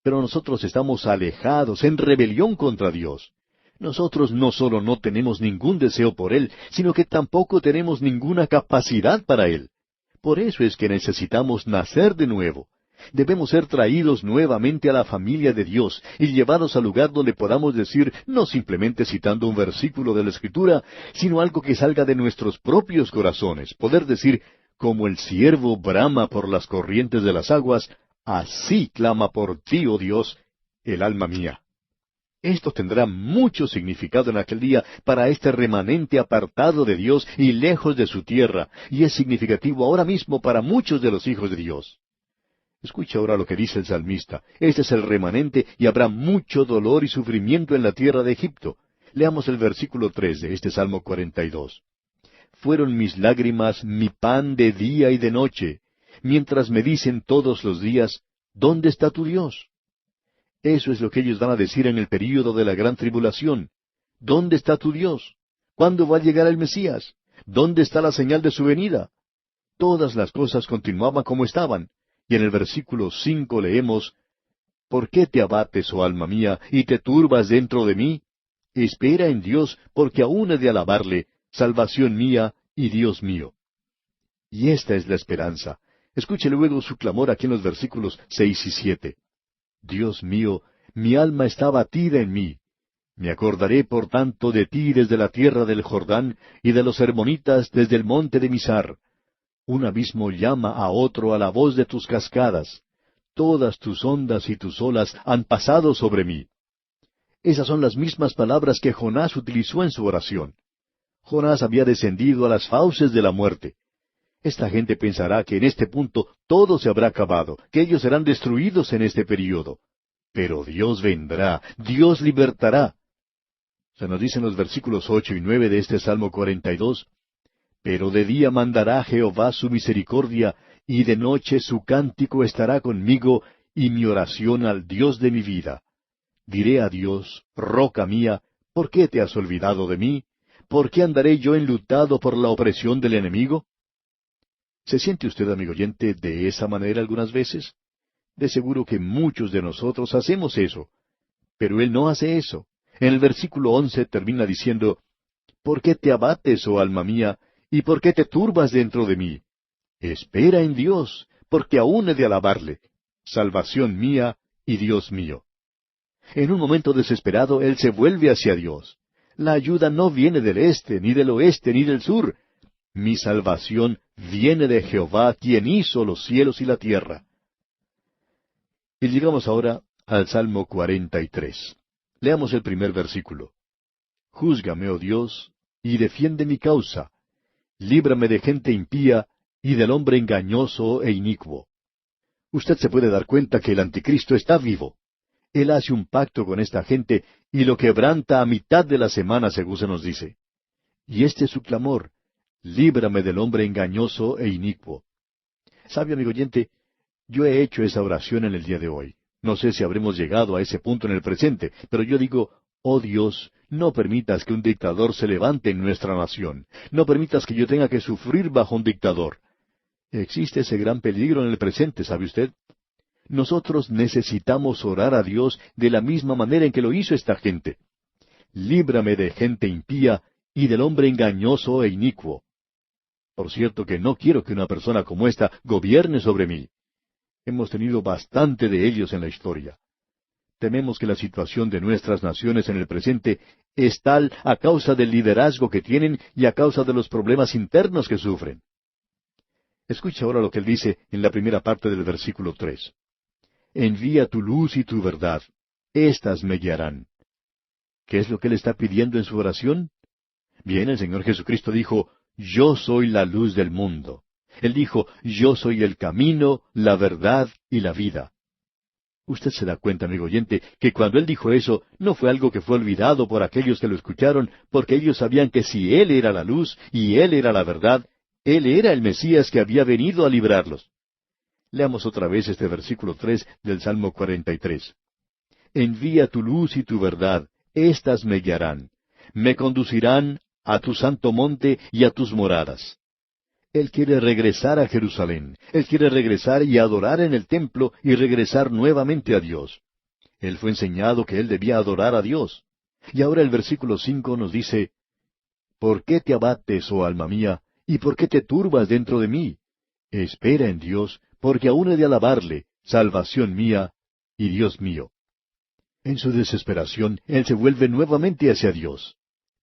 Speaker 1: Pero nosotros estamos alejados, en rebelión contra Dios. Nosotros no solo no tenemos ningún deseo por Él, sino que tampoco tenemos ninguna capacidad para Él. Por eso es que necesitamos nacer de nuevo. Debemos ser traídos nuevamente a la familia de Dios y llevados al lugar donde podamos decir, no simplemente citando un versículo de la Escritura, sino algo que salga de nuestros propios corazones. Poder decir, como el ciervo brama por las corrientes de las aguas, así clama por ti, oh Dios, el alma mía. Esto tendrá mucho significado en aquel día para este remanente apartado de Dios y lejos de su tierra, y es significativo ahora mismo para muchos de los hijos de Dios. Escucha ahora lo que dice el salmista. Este es el remanente y habrá mucho dolor y sufrimiento en la tierra de Egipto. Leamos el versículo 3 de este Salmo 42. Fueron mis lágrimas mi pan de día y de noche, mientras me dicen todos los días, ¿dónde está tu Dios? Eso es lo que ellos van a decir en el período de la gran tribulación. ¿Dónde está tu Dios? ¿Cuándo va a llegar el Mesías? ¿Dónde está la señal de su venida? Todas las cosas continuaban como estaban. Y en el versículo 5 leemos, ¿por qué te abates, oh alma mía, y te turbas dentro de mí? Espera en Dios, porque aún he de alabarle, salvación mía y Dios mío. Y esta es la esperanza. Escuche luego su clamor aquí en los versículos 6 y 7. Dios mío, mi alma está abatida en mí. Me acordaré por tanto de ti desde la tierra del Jordán y de los hermonitas desde el monte de Misar. Un abismo llama a otro a la voz de tus cascadas. Todas tus ondas y tus olas han pasado sobre mí. Esas son las mismas palabras que Jonás utilizó en su oración. Jonás había descendido a las fauces de la muerte. Esta gente pensará que en este punto todo se habrá acabado, que ellos serán destruidos en este período. Pero Dios vendrá, Dios libertará. Se nos dicen los versículos 8 y 9 de este Salmo 42, pero de día mandará Jehová su misericordia, y de noche su cántico estará conmigo, y mi oración al Dios de mi vida. Diré a Dios, roca mía, ¿por qué te has olvidado de mí? ¿Por qué andaré yo enlutado por la opresión del enemigo? ¿Se siente usted, amigo oyente, de esa manera algunas veces? De seguro que muchos de nosotros hacemos eso. Pero Él no hace eso. En el versículo 11 termina diciendo, ¿por qué te abates, oh alma mía, y por qué te turbas dentro de mí? Espera en Dios, porque aún he de alabarle, salvación mía y Dios mío. En un momento desesperado, él se vuelve hacia Dios. La ayuda no viene del este, ni del oeste, ni del sur. Mi salvación viene de Jehová, quien hizo los cielos y la tierra. Y llegamos ahora al Salmo 43. Leamos el primer versículo. Júzgame, oh Dios, y defiende mi causa. Líbrame de gente impía y del hombre engañoso e inicuo. Usted se puede dar cuenta que el anticristo está vivo. Él hace un pacto con esta gente y lo quebranta a mitad de la semana, según se nos dice. Y este es su clamor: líbrame del hombre engañoso e inicuo. ¿Sabe, amigo oyente? Yo he hecho esa oración en el día de hoy. No sé si habremos llegado a ese punto en el presente, pero yo digo, oh Dios, no permitas que un dictador se levante en nuestra nación. No permitas que yo tenga que sufrir bajo un dictador. Existe ese gran peligro en el presente, ¿sabe usted? Nosotros necesitamos orar a Dios de la misma manera en que lo hizo esta gente. Líbrame de gente impía y del hombre engañoso e inicuo. Por cierto que no quiero que una persona como esta gobierne sobre mí. Hemos tenido bastante de ellos en la historia. Tememos que la situación de nuestras naciones en el presente es tal a causa del liderazgo que tienen y a causa de los problemas internos que sufren. Escucha ahora lo que él dice en la primera parte del versículo 3. Envía tu luz y tu verdad, éstas me guiarán. ¿Qué es lo que él está pidiendo en su oración? Bien, el Señor Jesucristo dijo, yo soy la luz del mundo. Él dijo, yo soy el camino, la verdad y la vida. Usted se da cuenta, amigo oyente, que cuando él dijo eso, no fue algo que fue olvidado por aquellos que lo escucharon, porque ellos sabían que si él era la luz y él era la verdad, él era el Mesías que había venido a librarlos. Leamos otra vez este versículo 3 del Salmo 43. Envía tu luz y tu verdad, éstas me guiarán. Me conducirán a tu santo monte y a tus moradas. Él quiere regresar a Jerusalén. Él quiere regresar y adorar en el templo y regresar nuevamente a Dios. Él fue enseñado que él debía adorar a Dios. Y ahora el versículo 5 nos dice, ¿por qué te abates, oh alma mía, y por qué te turbas dentro de mí? Espera en Dios, porque aún he de alabarle, salvación mía y Dios mío. En su desesperación, él se vuelve nuevamente hacia Dios.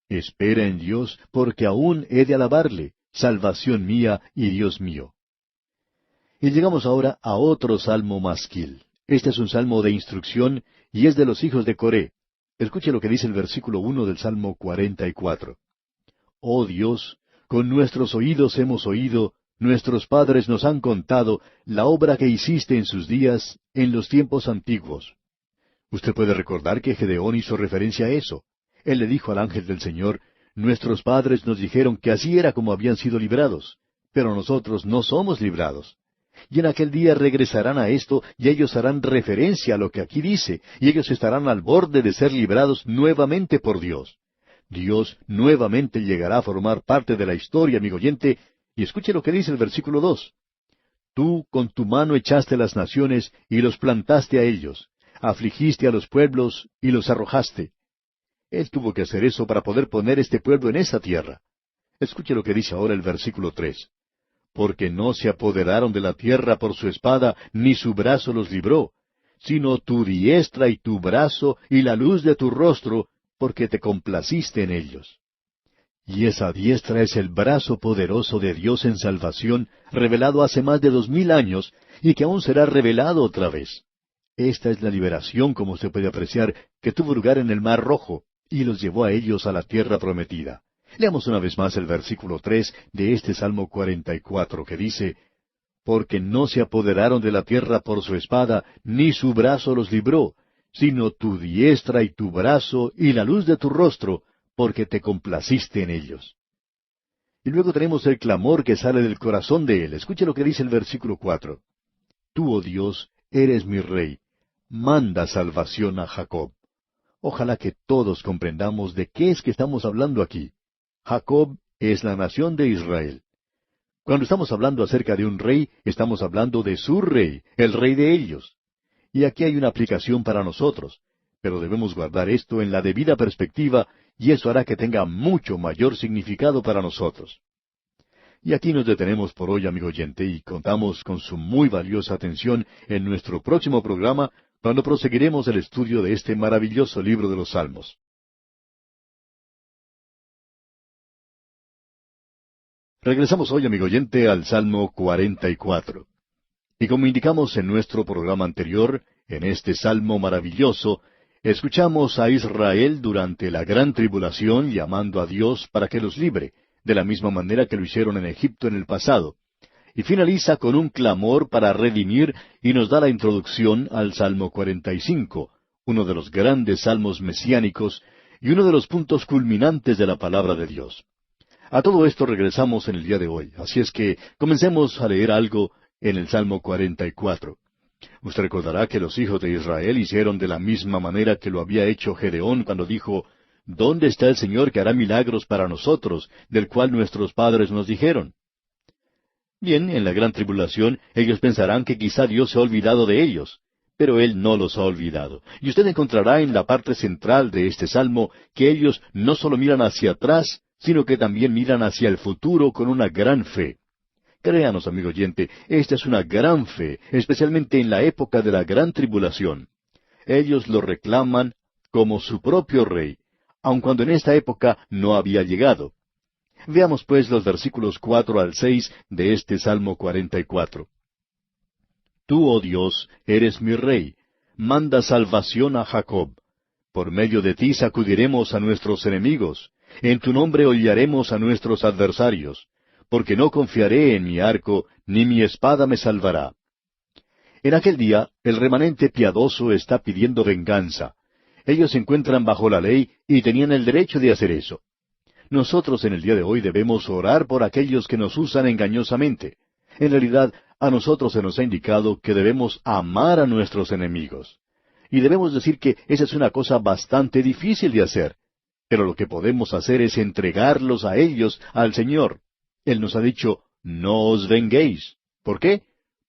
Speaker 1: Espera en Dios, porque aún he de alabarle, salvación mía y Dios mío. Y llegamos ahora a otro salmo masquil. Este es un salmo de instrucción y es de los hijos de Coré. Escuche lo que dice el versículo 1 del Salmo 44. Oh Dios, con nuestros oídos hemos oído, nuestros padres nos han contado la obra que hiciste en sus días, en los tiempos antiguos. Usted puede recordar que Gedeón hizo referencia a eso. Él le dijo al ángel del Señor, nuestros padres nos dijeron que así era como habían sido librados, pero nosotros no somos librados. Y en aquel día regresarán a esto y ellos harán referencia a lo que aquí dice, y ellos estarán al borde de ser librados nuevamente por Dios. Dios nuevamente llegará a formar parte de la historia, amigo oyente, y escuche lo que dice el versículo 2. Tú con tu mano echaste las naciones y los plantaste a ellos, afligiste a los pueblos y los arrojaste. Él tuvo que hacer eso para poder poner este pueblo en esa tierra. Escuche lo que dice ahora el versículo 3. Porque no se apoderaron de la tierra por su espada, ni su brazo los libró, sino tu diestra y tu brazo y la luz de tu rostro, porque te complaciste en ellos. Y esa diestra es el brazo poderoso de Dios en salvación, revelado hace más de 2000 años, y que aún será revelado otra vez. Esta es la liberación, como usted puede apreciar, que tuvo lugar en el Mar Rojo, y los llevó a ellos a la tierra prometida. Leamos una vez más el versículo 3 de este Salmo 44, que dice, Porque no se apoderaron de la tierra por su espada, ni su brazo los libró, sino tu diestra y tu brazo y la luz de tu rostro, porque te complaciste en ellos. Y luego tenemos el clamor que sale del corazón de él. Escuche lo que dice el versículo 4. Tú, oh Dios, eres mi Rey. Manda salvación a Jacob. Ojalá que todos comprendamos de qué es que estamos hablando aquí. Jacob es la nación de Israel. Cuando estamos hablando acerca de un rey, estamos hablando de su rey, el rey de ellos. Y aquí hay una aplicación para nosotros, pero debemos guardar esto en la debida perspectiva, y eso hará que tenga mucho mayor significado para nosotros. Y aquí nos detenemos por hoy, amigo oyente, y contamos con su muy valiosa atención en nuestro próximo programa, cuando proseguiremos el estudio de este maravilloso libro de los Salmos. Regresamos hoy, amigo oyente, al Salmo 44. Y como indicamos en nuestro programa anterior, en este Salmo maravilloso, escuchamos a Israel durante la gran tribulación llamando a Dios para que los libre, de la misma manera que lo hicieron en Egipto en el pasado. Y finaliza con un clamor para redimir y nos da la introducción al Salmo 45, uno de los grandes salmos mesiánicos y uno de los puntos culminantes de la palabra de Dios. A todo esto regresamos en el día de hoy, así es que comencemos a leer algo en el Salmo 44. Usted recordará que los hijos de Israel hicieron de la misma manera que lo había hecho Gedeón cuando dijo, ¿dónde está el Señor que hará milagros para nosotros, del cual nuestros padres nos dijeron? Bien, en la gran tribulación ellos pensarán que quizá Dios se ha olvidado de ellos, pero Él no los ha olvidado. Y usted encontrará en la parte central de este salmo que ellos no solo miran hacia atrás, sino que también miran hacia el futuro con una gran fe. Créanos, amigo oyente, esta es una gran fe, especialmente en la época de la gran tribulación. Ellos lo reclaman como su propio rey, aun cuando en esta época no había llegado. Veamos pues los versículos 4 al 6 de este Salmo 44. Tú, oh Dios, eres mi Rey, manda salvación a Jacob. Por medio de ti sacudiremos a nuestros enemigos. En tu nombre hollaremos a nuestros adversarios. Porque no confiaré en mi arco, ni mi espada me salvará. En aquel día, el remanente piadoso está pidiendo venganza. Ellos se encuentran bajo la ley y tenían el derecho de hacer eso. Nosotros en el día de hoy debemos orar por aquellos que nos usan engañosamente. En realidad, a nosotros se nos ha indicado que debemos amar a nuestros enemigos. Y debemos decir que esa es una cosa bastante difícil de hacer. Pero lo que podemos hacer es entregarlos a ellos, al Señor. Él nos ha dicho, no os venguéis. ¿Por qué?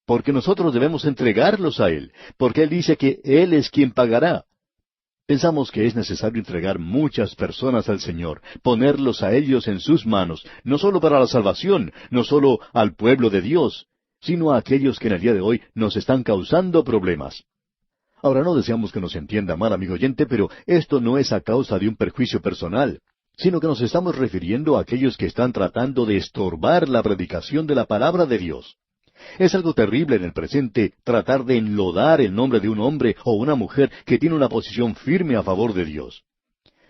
Speaker 1: Porque nosotros debemos entregarlos a Él, porque Él dice que Él es quien pagará. Pensamos que es necesario entregar muchas personas al Señor, ponerlos a ellos en sus manos, no solo para la salvación, no solo al pueblo de Dios, sino a aquellos que en el día de hoy nos están causando problemas. Ahora no deseamos que nos entienda mal, amigo oyente, pero esto no es a causa de un perjuicio personal, sino que nos estamos refiriendo a aquellos que están tratando de estorbar la predicación de la palabra de Dios. Es algo terrible en el presente tratar de enlodar el nombre de un hombre o una mujer que tiene una posición firme a favor de Dios.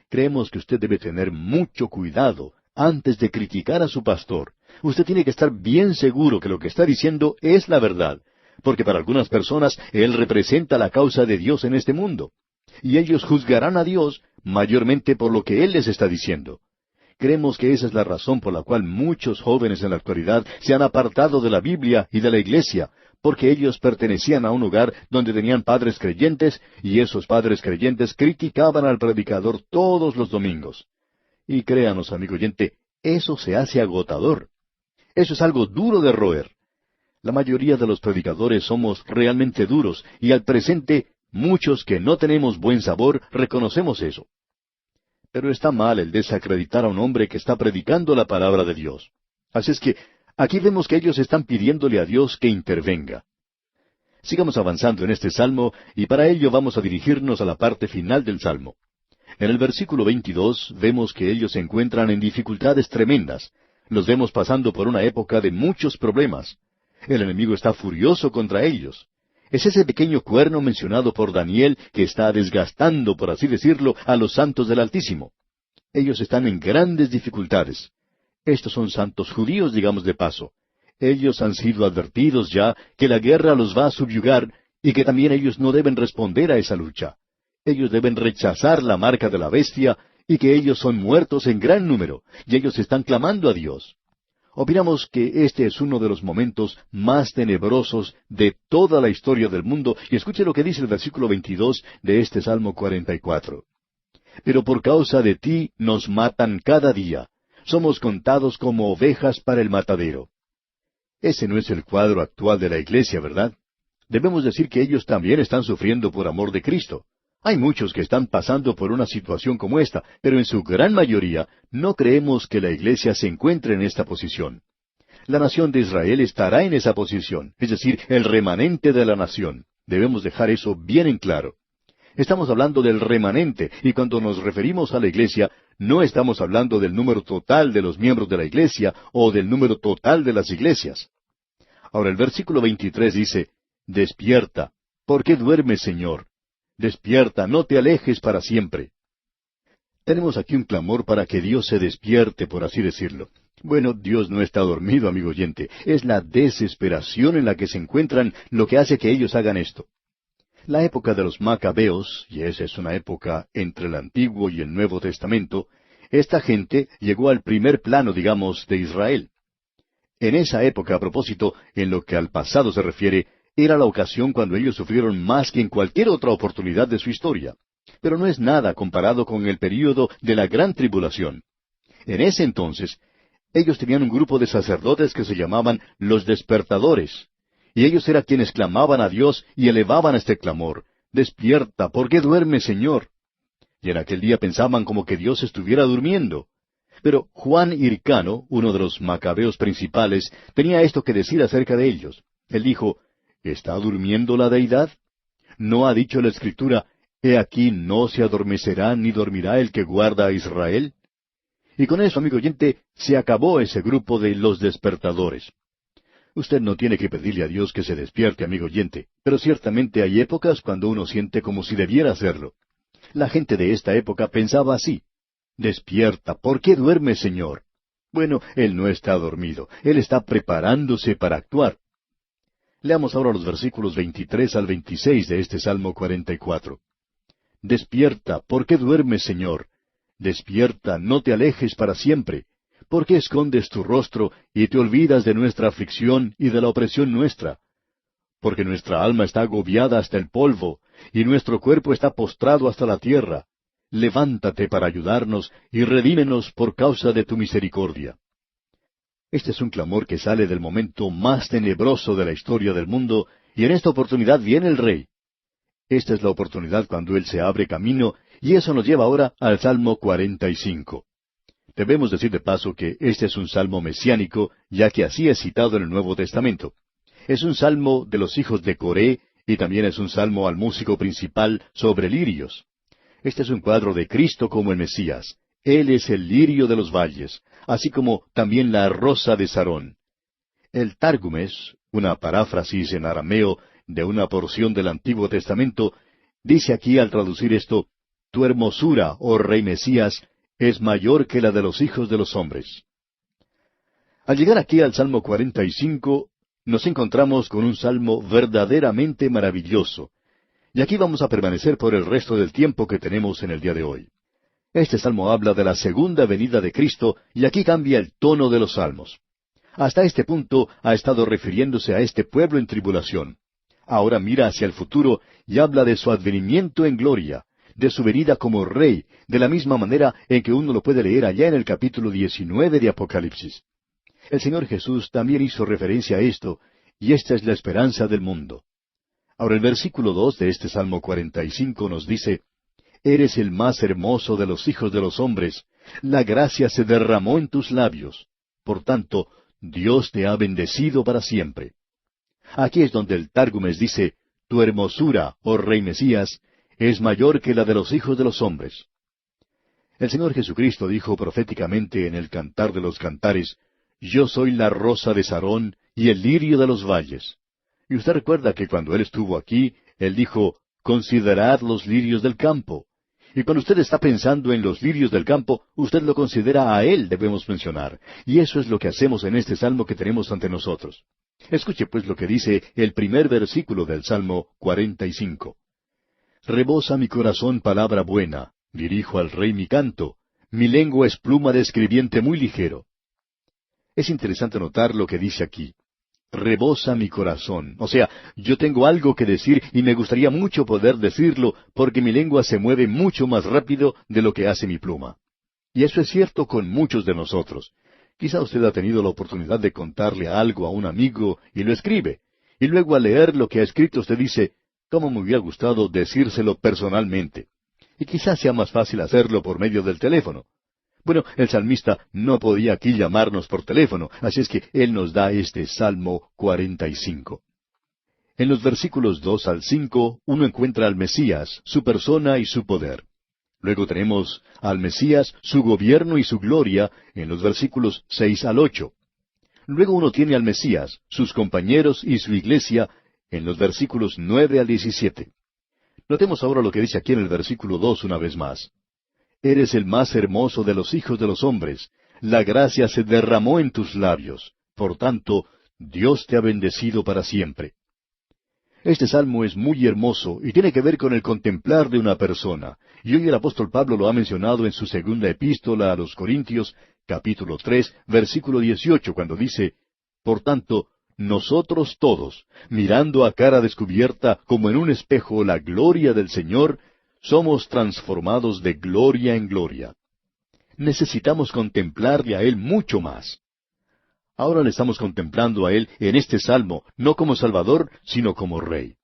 Speaker 1: Creemos que usted debe tener mucho cuidado antes de criticar a su pastor. Usted tiene que estar bien seguro que lo que está diciendo es la verdad, porque para algunas personas él representa la causa de Dios en este mundo. Y ellos juzgarán a Dios mayormente por lo que Él les está diciendo. Creemos que esa es la razón por la cual muchos jóvenes en la actualidad se han apartado de la Biblia y de la iglesia, porque ellos pertenecían a un hogar donde tenían padres creyentes, y esos padres creyentes criticaban al predicador todos los domingos. Y créanos, amigo oyente, eso se hace agotador. Eso es algo duro de roer. La mayoría de los predicadores somos realmente duros, y al presente muchos que no tenemos buen sabor reconocemos eso. Pero está mal el desacreditar a un hombre que está predicando la palabra de Dios. Así es que aquí vemos que ellos están pidiéndole a Dios que intervenga. Sigamos avanzando en este salmo y para ello vamos a dirigirnos a la parte final del salmo. En el versículo 22 vemos que ellos se encuentran en dificultades tremendas. Los vemos pasando por una época de muchos problemas. El enemigo está furioso contra ellos. Es ese pequeño cuerno mencionado por Daniel que está desgastando, por así decirlo, a los santos del Altísimo. Ellos están en grandes dificultades. Estos son santos judíos, digamos de paso. Ellos han sido advertidos ya que la guerra los va a subyugar y que también ellos no deben responder a esa lucha. Ellos deben rechazar la marca de la bestia y que ellos son muertos en gran número, y ellos están clamando a Dios. Opinamos que este es uno de los momentos más tenebrosos de toda la historia del mundo, y escuche lo que dice el versículo 22 de este Salmo 44. Pero por causa de ti nos matan cada día. Somos contados como ovejas para el matadero. Ese no es el cuadro actual de la iglesia, ¿verdad? Debemos decir que ellos también están sufriendo por amor de Cristo. Hay muchos que están pasando por una situación como esta, pero en su gran mayoría no creemos que la iglesia se encuentre en esta posición. La nación de Israel estará en esa posición, es decir, el remanente de la nación. Debemos dejar eso bien en claro. Estamos hablando del remanente, y cuando nos referimos a la iglesia, no estamos hablando del número total de los miembros de la iglesia o del número total de las iglesias. Ahora el versículo 23 dice, Despierta, ¿por qué duermes, Señor? Despierta, no te alejes para siempre. Tenemos aquí un clamor para que Dios se despierte, por así decirlo. Bueno, Dios no está dormido, amigo oyente. Es la desesperación en la que se encuentran lo que hace que ellos hagan esto. La época de los Macabeos, y esa es una época entre el Antiguo y el Nuevo Testamento, esta gente llegó al primer plano, digamos, de Israel. En esa época, a propósito, en lo que al pasado se refiere, era la ocasión cuando ellos sufrieron más que en cualquier otra oportunidad de su historia. Pero no es nada comparado con el período de la gran tribulación. En ese entonces, ellos tenían un grupo de sacerdotes que se llamaban los despertadores. Y ellos eran quienes clamaban a Dios y elevaban este clamor. Despierta, ¿por qué duermes, Señor? Y en aquel día pensaban como que Dios estuviera durmiendo. Pero Juan Hircano, uno de los macabeos principales, tenía esto que decir acerca de ellos. Él dijo, ¿está durmiendo la deidad? ¿No ha dicho la Escritura, he aquí no se adormecerá ni dormirá el que guarda a Israel? Y con eso, amigo oyente, se acabó ese grupo de los despertadores. Usted no tiene que pedirle a Dios que se despierte, amigo oyente, pero ciertamente hay épocas cuando uno siente como si debiera hacerlo. La gente de esta época pensaba así. Despierta, ¿por qué duermes, Señor? Bueno, Él no está dormido, Él está preparándose para actuar. Leamos ahora los versículos 23 al 26 de este Salmo 44. Despierta, ¿por qué duermes, Señor? Despierta, no te alejes para siempre. ¿Por qué escondes tu rostro y te olvidas de nuestra aflicción y de la opresión nuestra? Porque nuestra alma está agobiada hasta el polvo, y nuestro cuerpo está postrado hasta la tierra. Levántate para ayudarnos, y redímenos por causa de tu misericordia. Este es un clamor que sale del momento más tenebroso de la historia del mundo, y en esta oportunidad viene el Rey. Esta es la oportunidad cuando Él se abre camino, y eso nos lleva ahora al Salmo 45. Debemos decir de paso que este es un salmo mesiánico, ya que así es citado en el Nuevo Testamento. Es un salmo de los hijos de Coré, y también es un salmo al músico principal sobre lirios. Este es un cuadro de Cristo como el Mesías. Él es el lirio de los valles, así como también la rosa de Sarón. El Tárgumes, una paráfrasis en arameo de una porción del Antiguo Testamento, dice aquí al traducir esto: Tu hermosura, oh Rey Mesías, es mayor que la de los hijos de los hombres. Al llegar aquí al Salmo 45, nos encontramos con un salmo verdaderamente maravilloso. Y aquí vamos a permanecer por el resto del tiempo que tenemos en el día de hoy. Este salmo habla de la segunda venida de Cristo, y aquí cambia el tono de los salmos. Hasta este punto ha estado refiriéndose a este pueblo en tribulación. Ahora mira hacia el futuro y habla de su advenimiento en gloria, de su venida como Rey, de la misma manera en que uno lo puede leer allá en el capítulo 19 de Apocalipsis. El Señor Jesús también hizo referencia a esto, y esta es la esperanza del mundo. Ahora el versículo 2 de este Salmo 45 nos dice: Eres el más hermoso de los hijos de los hombres, la gracia se derramó en tus labios. Por tanto, Dios te ha bendecido para siempre. Aquí es donde el Tárgumes dice: Tu hermosura, oh Rey Mesías, es mayor que la de los hijos de los hombres. El Señor Jesucristo dijo proféticamente en el Cantar de los Cantares: Yo soy la rosa de Sarón y el lirio de los valles. Y usted recuerda que cuando Él estuvo aquí, Él dijo: Considerad los lirios del campo. Y cuando usted está pensando en los lirios del campo, usted lo considera a Él, debemos mencionar. Y eso es lo que hacemos en este salmo que tenemos ante nosotros. Escuche pues lo que dice el primer versículo del Salmo 45. Rebosa mi corazón palabra buena, dirijo al Rey mi canto, mi lengua es pluma de escribiente muy ligero. Es interesante notar lo que dice aquí. Rebosa mi corazón. O sea, yo tengo algo que decir y me gustaría mucho poder decirlo porque mi lengua se mueve mucho más rápido de lo que hace mi pluma. Y eso es cierto con muchos de nosotros. Quizá usted ha tenido la oportunidad de contarle algo a un amigo y lo escribe. Y luego al leer lo que ha escrito usted dice: ¿cómo me hubiera gustado decírselo personalmente? Y quizás sea más fácil hacerlo por medio del teléfono. Bueno, el salmista no podía aquí llamarnos por teléfono, así es que él nos da este Salmo 45. En los versículos 2 al 5, uno encuentra al Mesías, su persona y su poder. Luego tenemos al Mesías, su gobierno y su gloria, en los versículos 6 al 8. Luego uno tiene al Mesías, sus compañeros y su iglesia, en los versículos 9 al 17. Notemos ahora lo que dice aquí en el versículo 2 una vez más. Eres el más hermoso de los hijos de los hombres, la gracia se derramó en tus labios, por tanto, Dios te ha bendecido para siempre. Este salmo es muy hermoso y tiene que ver con el contemplar de una persona, y hoy el apóstol Pablo lo ha mencionado en su segunda epístola a los Corintios, capítulo 3, versículo 18, cuando dice: Por tanto, nosotros todos, mirando a cara descubierta como en un espejo la gloria del Señor, somos transformados de gloria en gloria. Necesitamos contemplarle a Él mucho más. Ahora le estamos contemplando a Él en este salmo, no como Salvador, sino como Rey.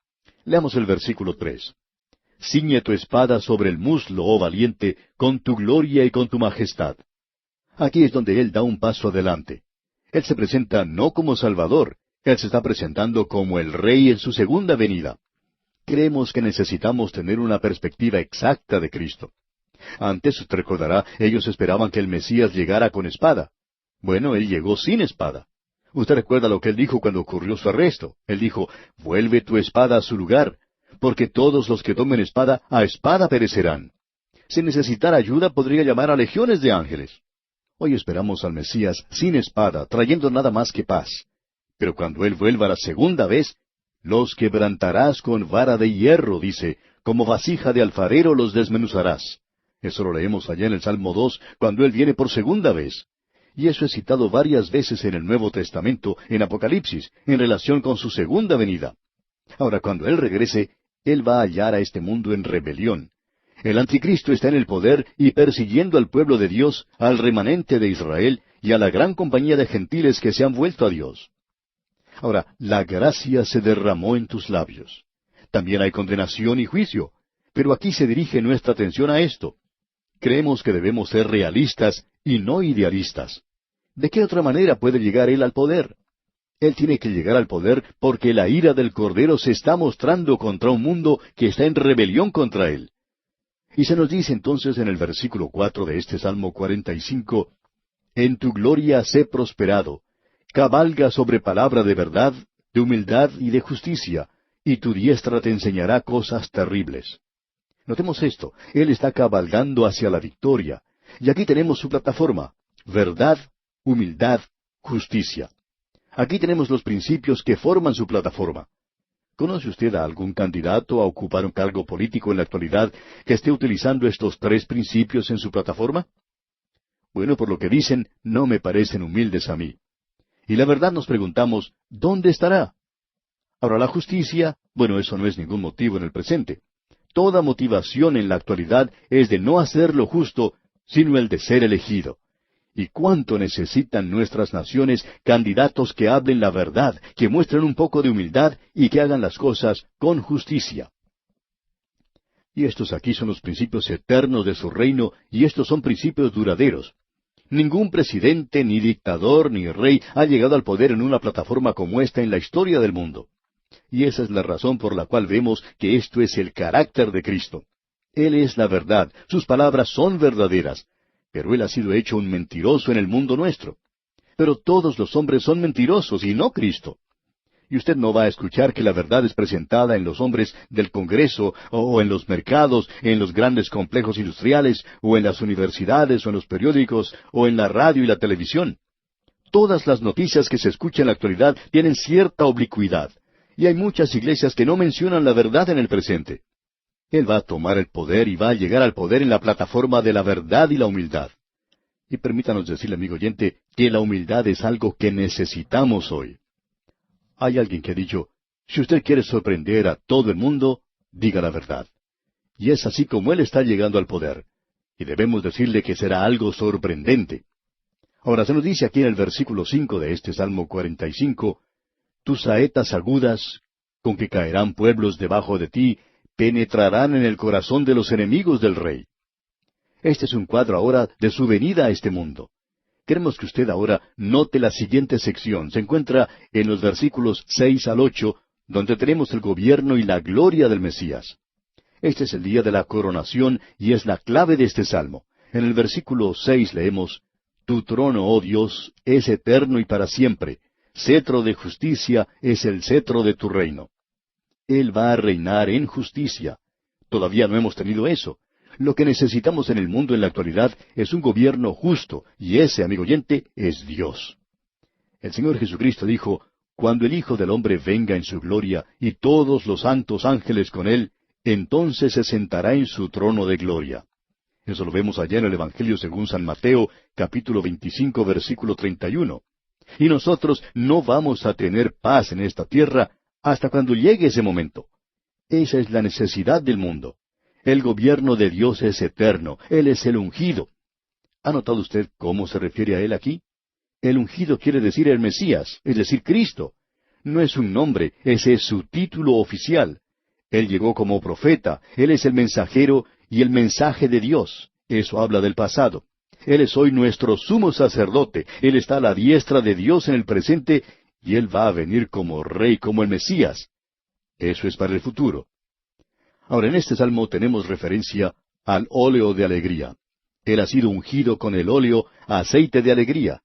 Speaker 1: Leamos el versículo 3. Ciñe tu espada sobre el muslo, oh valiente, con tu gloria y con tu majestad. Aquí es donde Él da un paso adelante. Él se presenta no como Salvador, Él se está presentando como el Rey en su segunda venida. Creemos que necesitamos tener una perspectiva exacta de Cristo. Antes, usted recordará, ellos esperaban que el Mesías llegara con espada. Bueno, Él llegó sin espada. Usted recuerda lo que Él dijo cuando ocurrió su arresto. Él dijo: Vuelve tu espada a su lugar, porque todos los que tomen espada, a espada perecerán. Si necesitara ayuda, podría llamar a legiones de ángeles. Hoy esperamos al Mesías sin espada, trayendo nada más que paz. Pero cuando Él vuelva la segunda vez, los quebrantarás con vara de hierro, dice, como vasija de alfarero los desmenuzarás. Eso lo leemos allá en el Salmo 2, cuando Él viene por segunda vez. Y eso es citado varias veces en el Nuevo Testamento, en Apocalipsis, en relación con su segunda venida. Ahora, cuando Él regrese, Él va a hallar a este mundo en rebelión. El anticristo está en el poder y persiguiendo al pueblo de Dios, al remanente de Israel y a la gran compañía de gentiles que se han vuelto a Dios. Ahora, la gracia se derramó en tus labios. También hay condenación y juicio, pero aquí se dirige nuestra atención a esto. Creemos que debemos ser realistas y no idealistas. ¿De qué otra manera puede llegar Él al poder? Él tiene que llegar al poder porque la ira del Cordero se está mostrando contra un mundo que está en rebelión contra Él. Y se nos dice entonces en el versículo 4 de este Salmo 45, En tu gloria sé prosperado, cabalga sobre palabra de verdad, de humildad y de justicia, y tu diestra te enseñará cosas terribles. Notemos esto, Él está cabalgando hacia la victoria, y aquí tenemos su plataforma, verdad, humildad, justicia. Aquí tenemos los principios que forman su plataforma. ¿Conoce usted a algún candidato a ocupar un cargo político en la actualidad que esté utilizando estos tres principios en su plataforma? Bueno, por lo que dicen, no me parecen humildes a mí. Y la verdad nos preguntamos, ¿dónde estará? Ahora, la justicia, bueno, eso no es ningún motivo en el presente. Toda motivación en la actualidad es de no hacer lo justo, sino el de ser elegido. ¿Y cuánto necesitan nuestras naciones candidatos que hablen la verdad, que muestren un poco de humildad y que hagan las cosas con justicia? Y estos aquí son los principios eternos de su reino, y estos son principios duraderos. Ningún presidente, ni dictador, ni rey ha llegado al poder en una plataforma como esta en la historia del mundo. Y esa es la razón por la cual vemos que esto es el carácter de Cristo. Él es la verdad, sus palabras son verdaderas, pero Él ha sido hecho un mentiroso en el mundo nuestro. Pero todos los hombres son mentirosos y no Cristo. Y usted no va a escuchar que la verdad es presentada en los hombres del Congreso, o en los mercados, en los grandes complejos industriales, o en las universidades, o en los periódicos, o en la radio y la televisión. Todas las noticias que se escuchan en la actualidad tienen cierta oblicuidad. Y hay muchas iglesias que no mencionan la verdad en el presente. Él va a tomar el poder y va a llegar al poder en la plataforma de la verdad y la humildad. Y permítanos decirle, amigo oyente, que la humildad es algo que necesitamos hoy. Hay alguien que ha dicho, si usted quiere sorprender a todo el mundo, diga la verdad. Y es así como Él está llegando al poder. Y debemos decirle que será algo sorprendente. Ahora se nos dice aquí en el versículo 5 de este Salmo 45, tus saetas agudas, con que caerán pueblos debajo de ti, penetrarán en el corazón de los enemigos del rey. Este es un cuadro ahora de su venida a este mundo. Queremos que usted ahora note la siguiente sección. Se encuentra en los versículos 6 al 8, donde tenemos el gobierno y la gloria del Mesías. Este es el día de la coronación y es la clave de este salmo. En el versículo 6 leemos, Tu trono, oh Dios, es eterno y para siempre. Cetro de justicia es el cetro de tu reino. Él va a reinar en justicia. Todavía no hemos tenido eso. Lo que necesitamos en el mundo en la actualidad es un gobierno justo, y ese, amigo oyente, es Dios. El Señor Jesucristo dijo, Cuando el Hijo del Hombre venga en su gloria, y todos los santos ángeles con Él, entonces se sentará en su trono de gloria. Eso lo vemos allá en el Evangelio según San Mateo, capítulo 25, versículo 31. Y nosotros no vamos a tener paz en esta tierra hasta cuando llegue ese momento. Esa es la necesidad del mundo. El gobierno de Dios es eterno. Él es el ungido. ¿Ha notado usted cómo se refiere a Él aquí? El ungido quiere decir el Mesías, es decir, Cristo. No es un nombre, ese es su título oficial. Él llegó como profeta, Él es el mensajero y el mensaje de Dios. Eso habla del pasado. Él es hoy nuestro sumo sacerdote. Él está a la diestra de Dios en el presente y Él va a venir como Rey, como el Mesías. Eso es para el futuro. Ahora, en este salmo tenemos referencia al óleo de alegría. Él ha sido ungido con el óleo, aceite de alegría.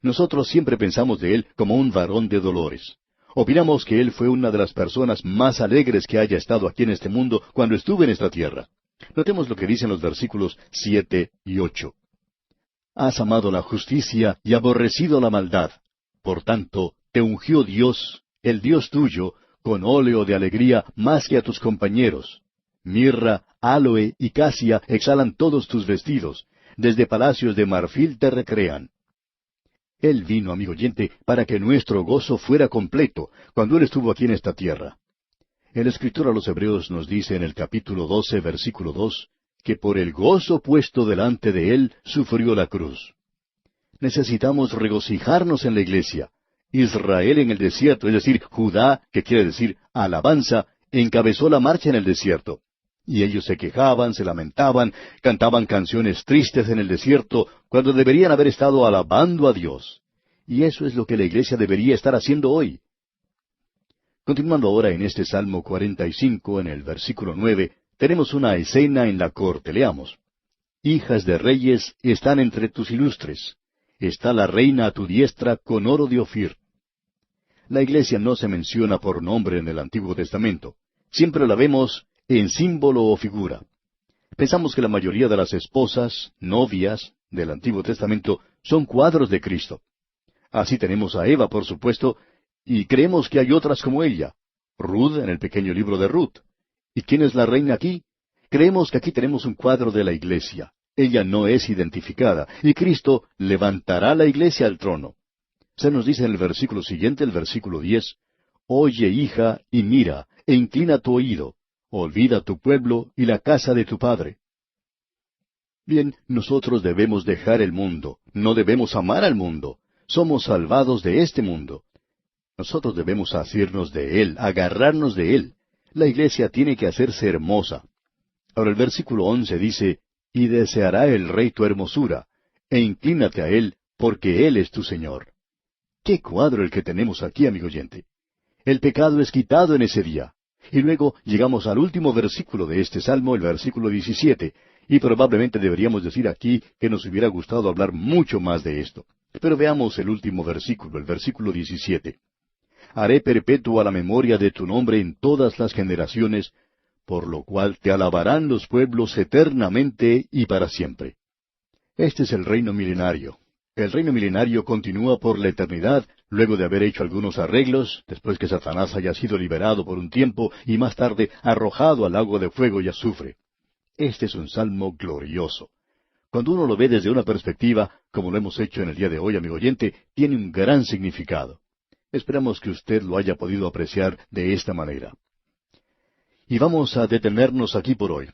Speaker 1: Nosotros siempre pensamos de Él como un varón de dolores. Opinamos que él fue una de las personas más alegres que haya estado aquí en este mundo cuando estuvo en esta tierra. Notemos lo que dicen los versículos 7 y 8. Has amado la justicia y aborrecido la maldad. Por tanto, te ungió Dios, el Dios tuyo, con óleo de alegría más que a tus compañeros. Mirra, áloe y casia exhalan todos tus vestidos. Desde palacios de marfil te recrean. Él vino, amigo oyente, para que nuestro gozo fuera completo, cuando Él estuvo aquí en esta tierra. El escritor a los Hebreos nos dice en el capítulo 12, versículo 2, que por el gozo puesto delante de Él sufrió la cruz. Necesitamos regocijarnos en la iglesia. Israel en el desierto, es decir, Judá, que quiere decir alabanza, encabezó la marcha en el desierto. Y ellos se quejaban, se lamentaban, cantaban canciones tristes en el desierto, cuando deberían haber estado alabando a Dios. Y eso es lo que la iglesia debería estar haciendo hoy. Continuando ahora en este Salmo 45, en el versículo 9, tenemos una escena en la corte. Leamos. Hijas de reyes están entre tus ilustres. Está la reina a tu diestra con oro de Ofir. La iglesia no se menciona por nombre en el Antiguo Testamento. Siempre la vemos en símbolo o figura. Pensamos que la mayoría de las esposas, novias, del Antiguo Testamento son cuadros de Cristo. Así tenemos a Eva, por supuesto, y creemos que hay otras como ella. Ruth en el pequeño libro de Ruth. ¿Y quién es la reina aquí? Creemos que aquí tenemos un cuadro de la iglesia. Ella no es identificada, y Cristo levantará la iglesia al trono. Se nos dice en el versículo siguiente, el versículo 10, Oye, hija, y mira, e inclina tu oído. Olvida tu pueblo y la casa de tu padre. Bien, nosotros debemos dejar el mundo, no debemos amar al mundo. Somos salvados de este mundo. Nosotros debemos asirnos de él, agarrarnos de él. La iglesia tiene que hacerse hermosa. Ahora el versículo 11 dice, Y deseará el rey tu hermosura, e inclínate a él, porque él es tu Señor. ¡Qué cuadro el que tenemos aquí, amigo oyente! El pecado es quitado en ese día. Y luego llegamos al último versículo de este salmo, el versículo 17, y probablemente deberíamos decir aquí que nos hubiera gustado hablar mucho más de esto. Pero veamos el último versículo, el versículo 17. Haré perpetua la memoria de tu nombre en todas las generaciones, por lo cual te alabarán los pueblos eternamente y para siempre. Este es el reino milenario. El reino milenario continúa por la eternidad, luego de haber hecho algunos arreglos, después que Satanás haya sido liberado por un tiempo y más tarde arrojado al lago de fuego y azufre. Este es un salmo glorioso. Cuando uno lo ve desde una perspectiva, como lo hemos hecho en el día de hoy, amigo oyente, tiene un gran significado. Esperamos que usted lo haya podido apreciar de esta manera. Y vamos a detenernos aquí por hoy.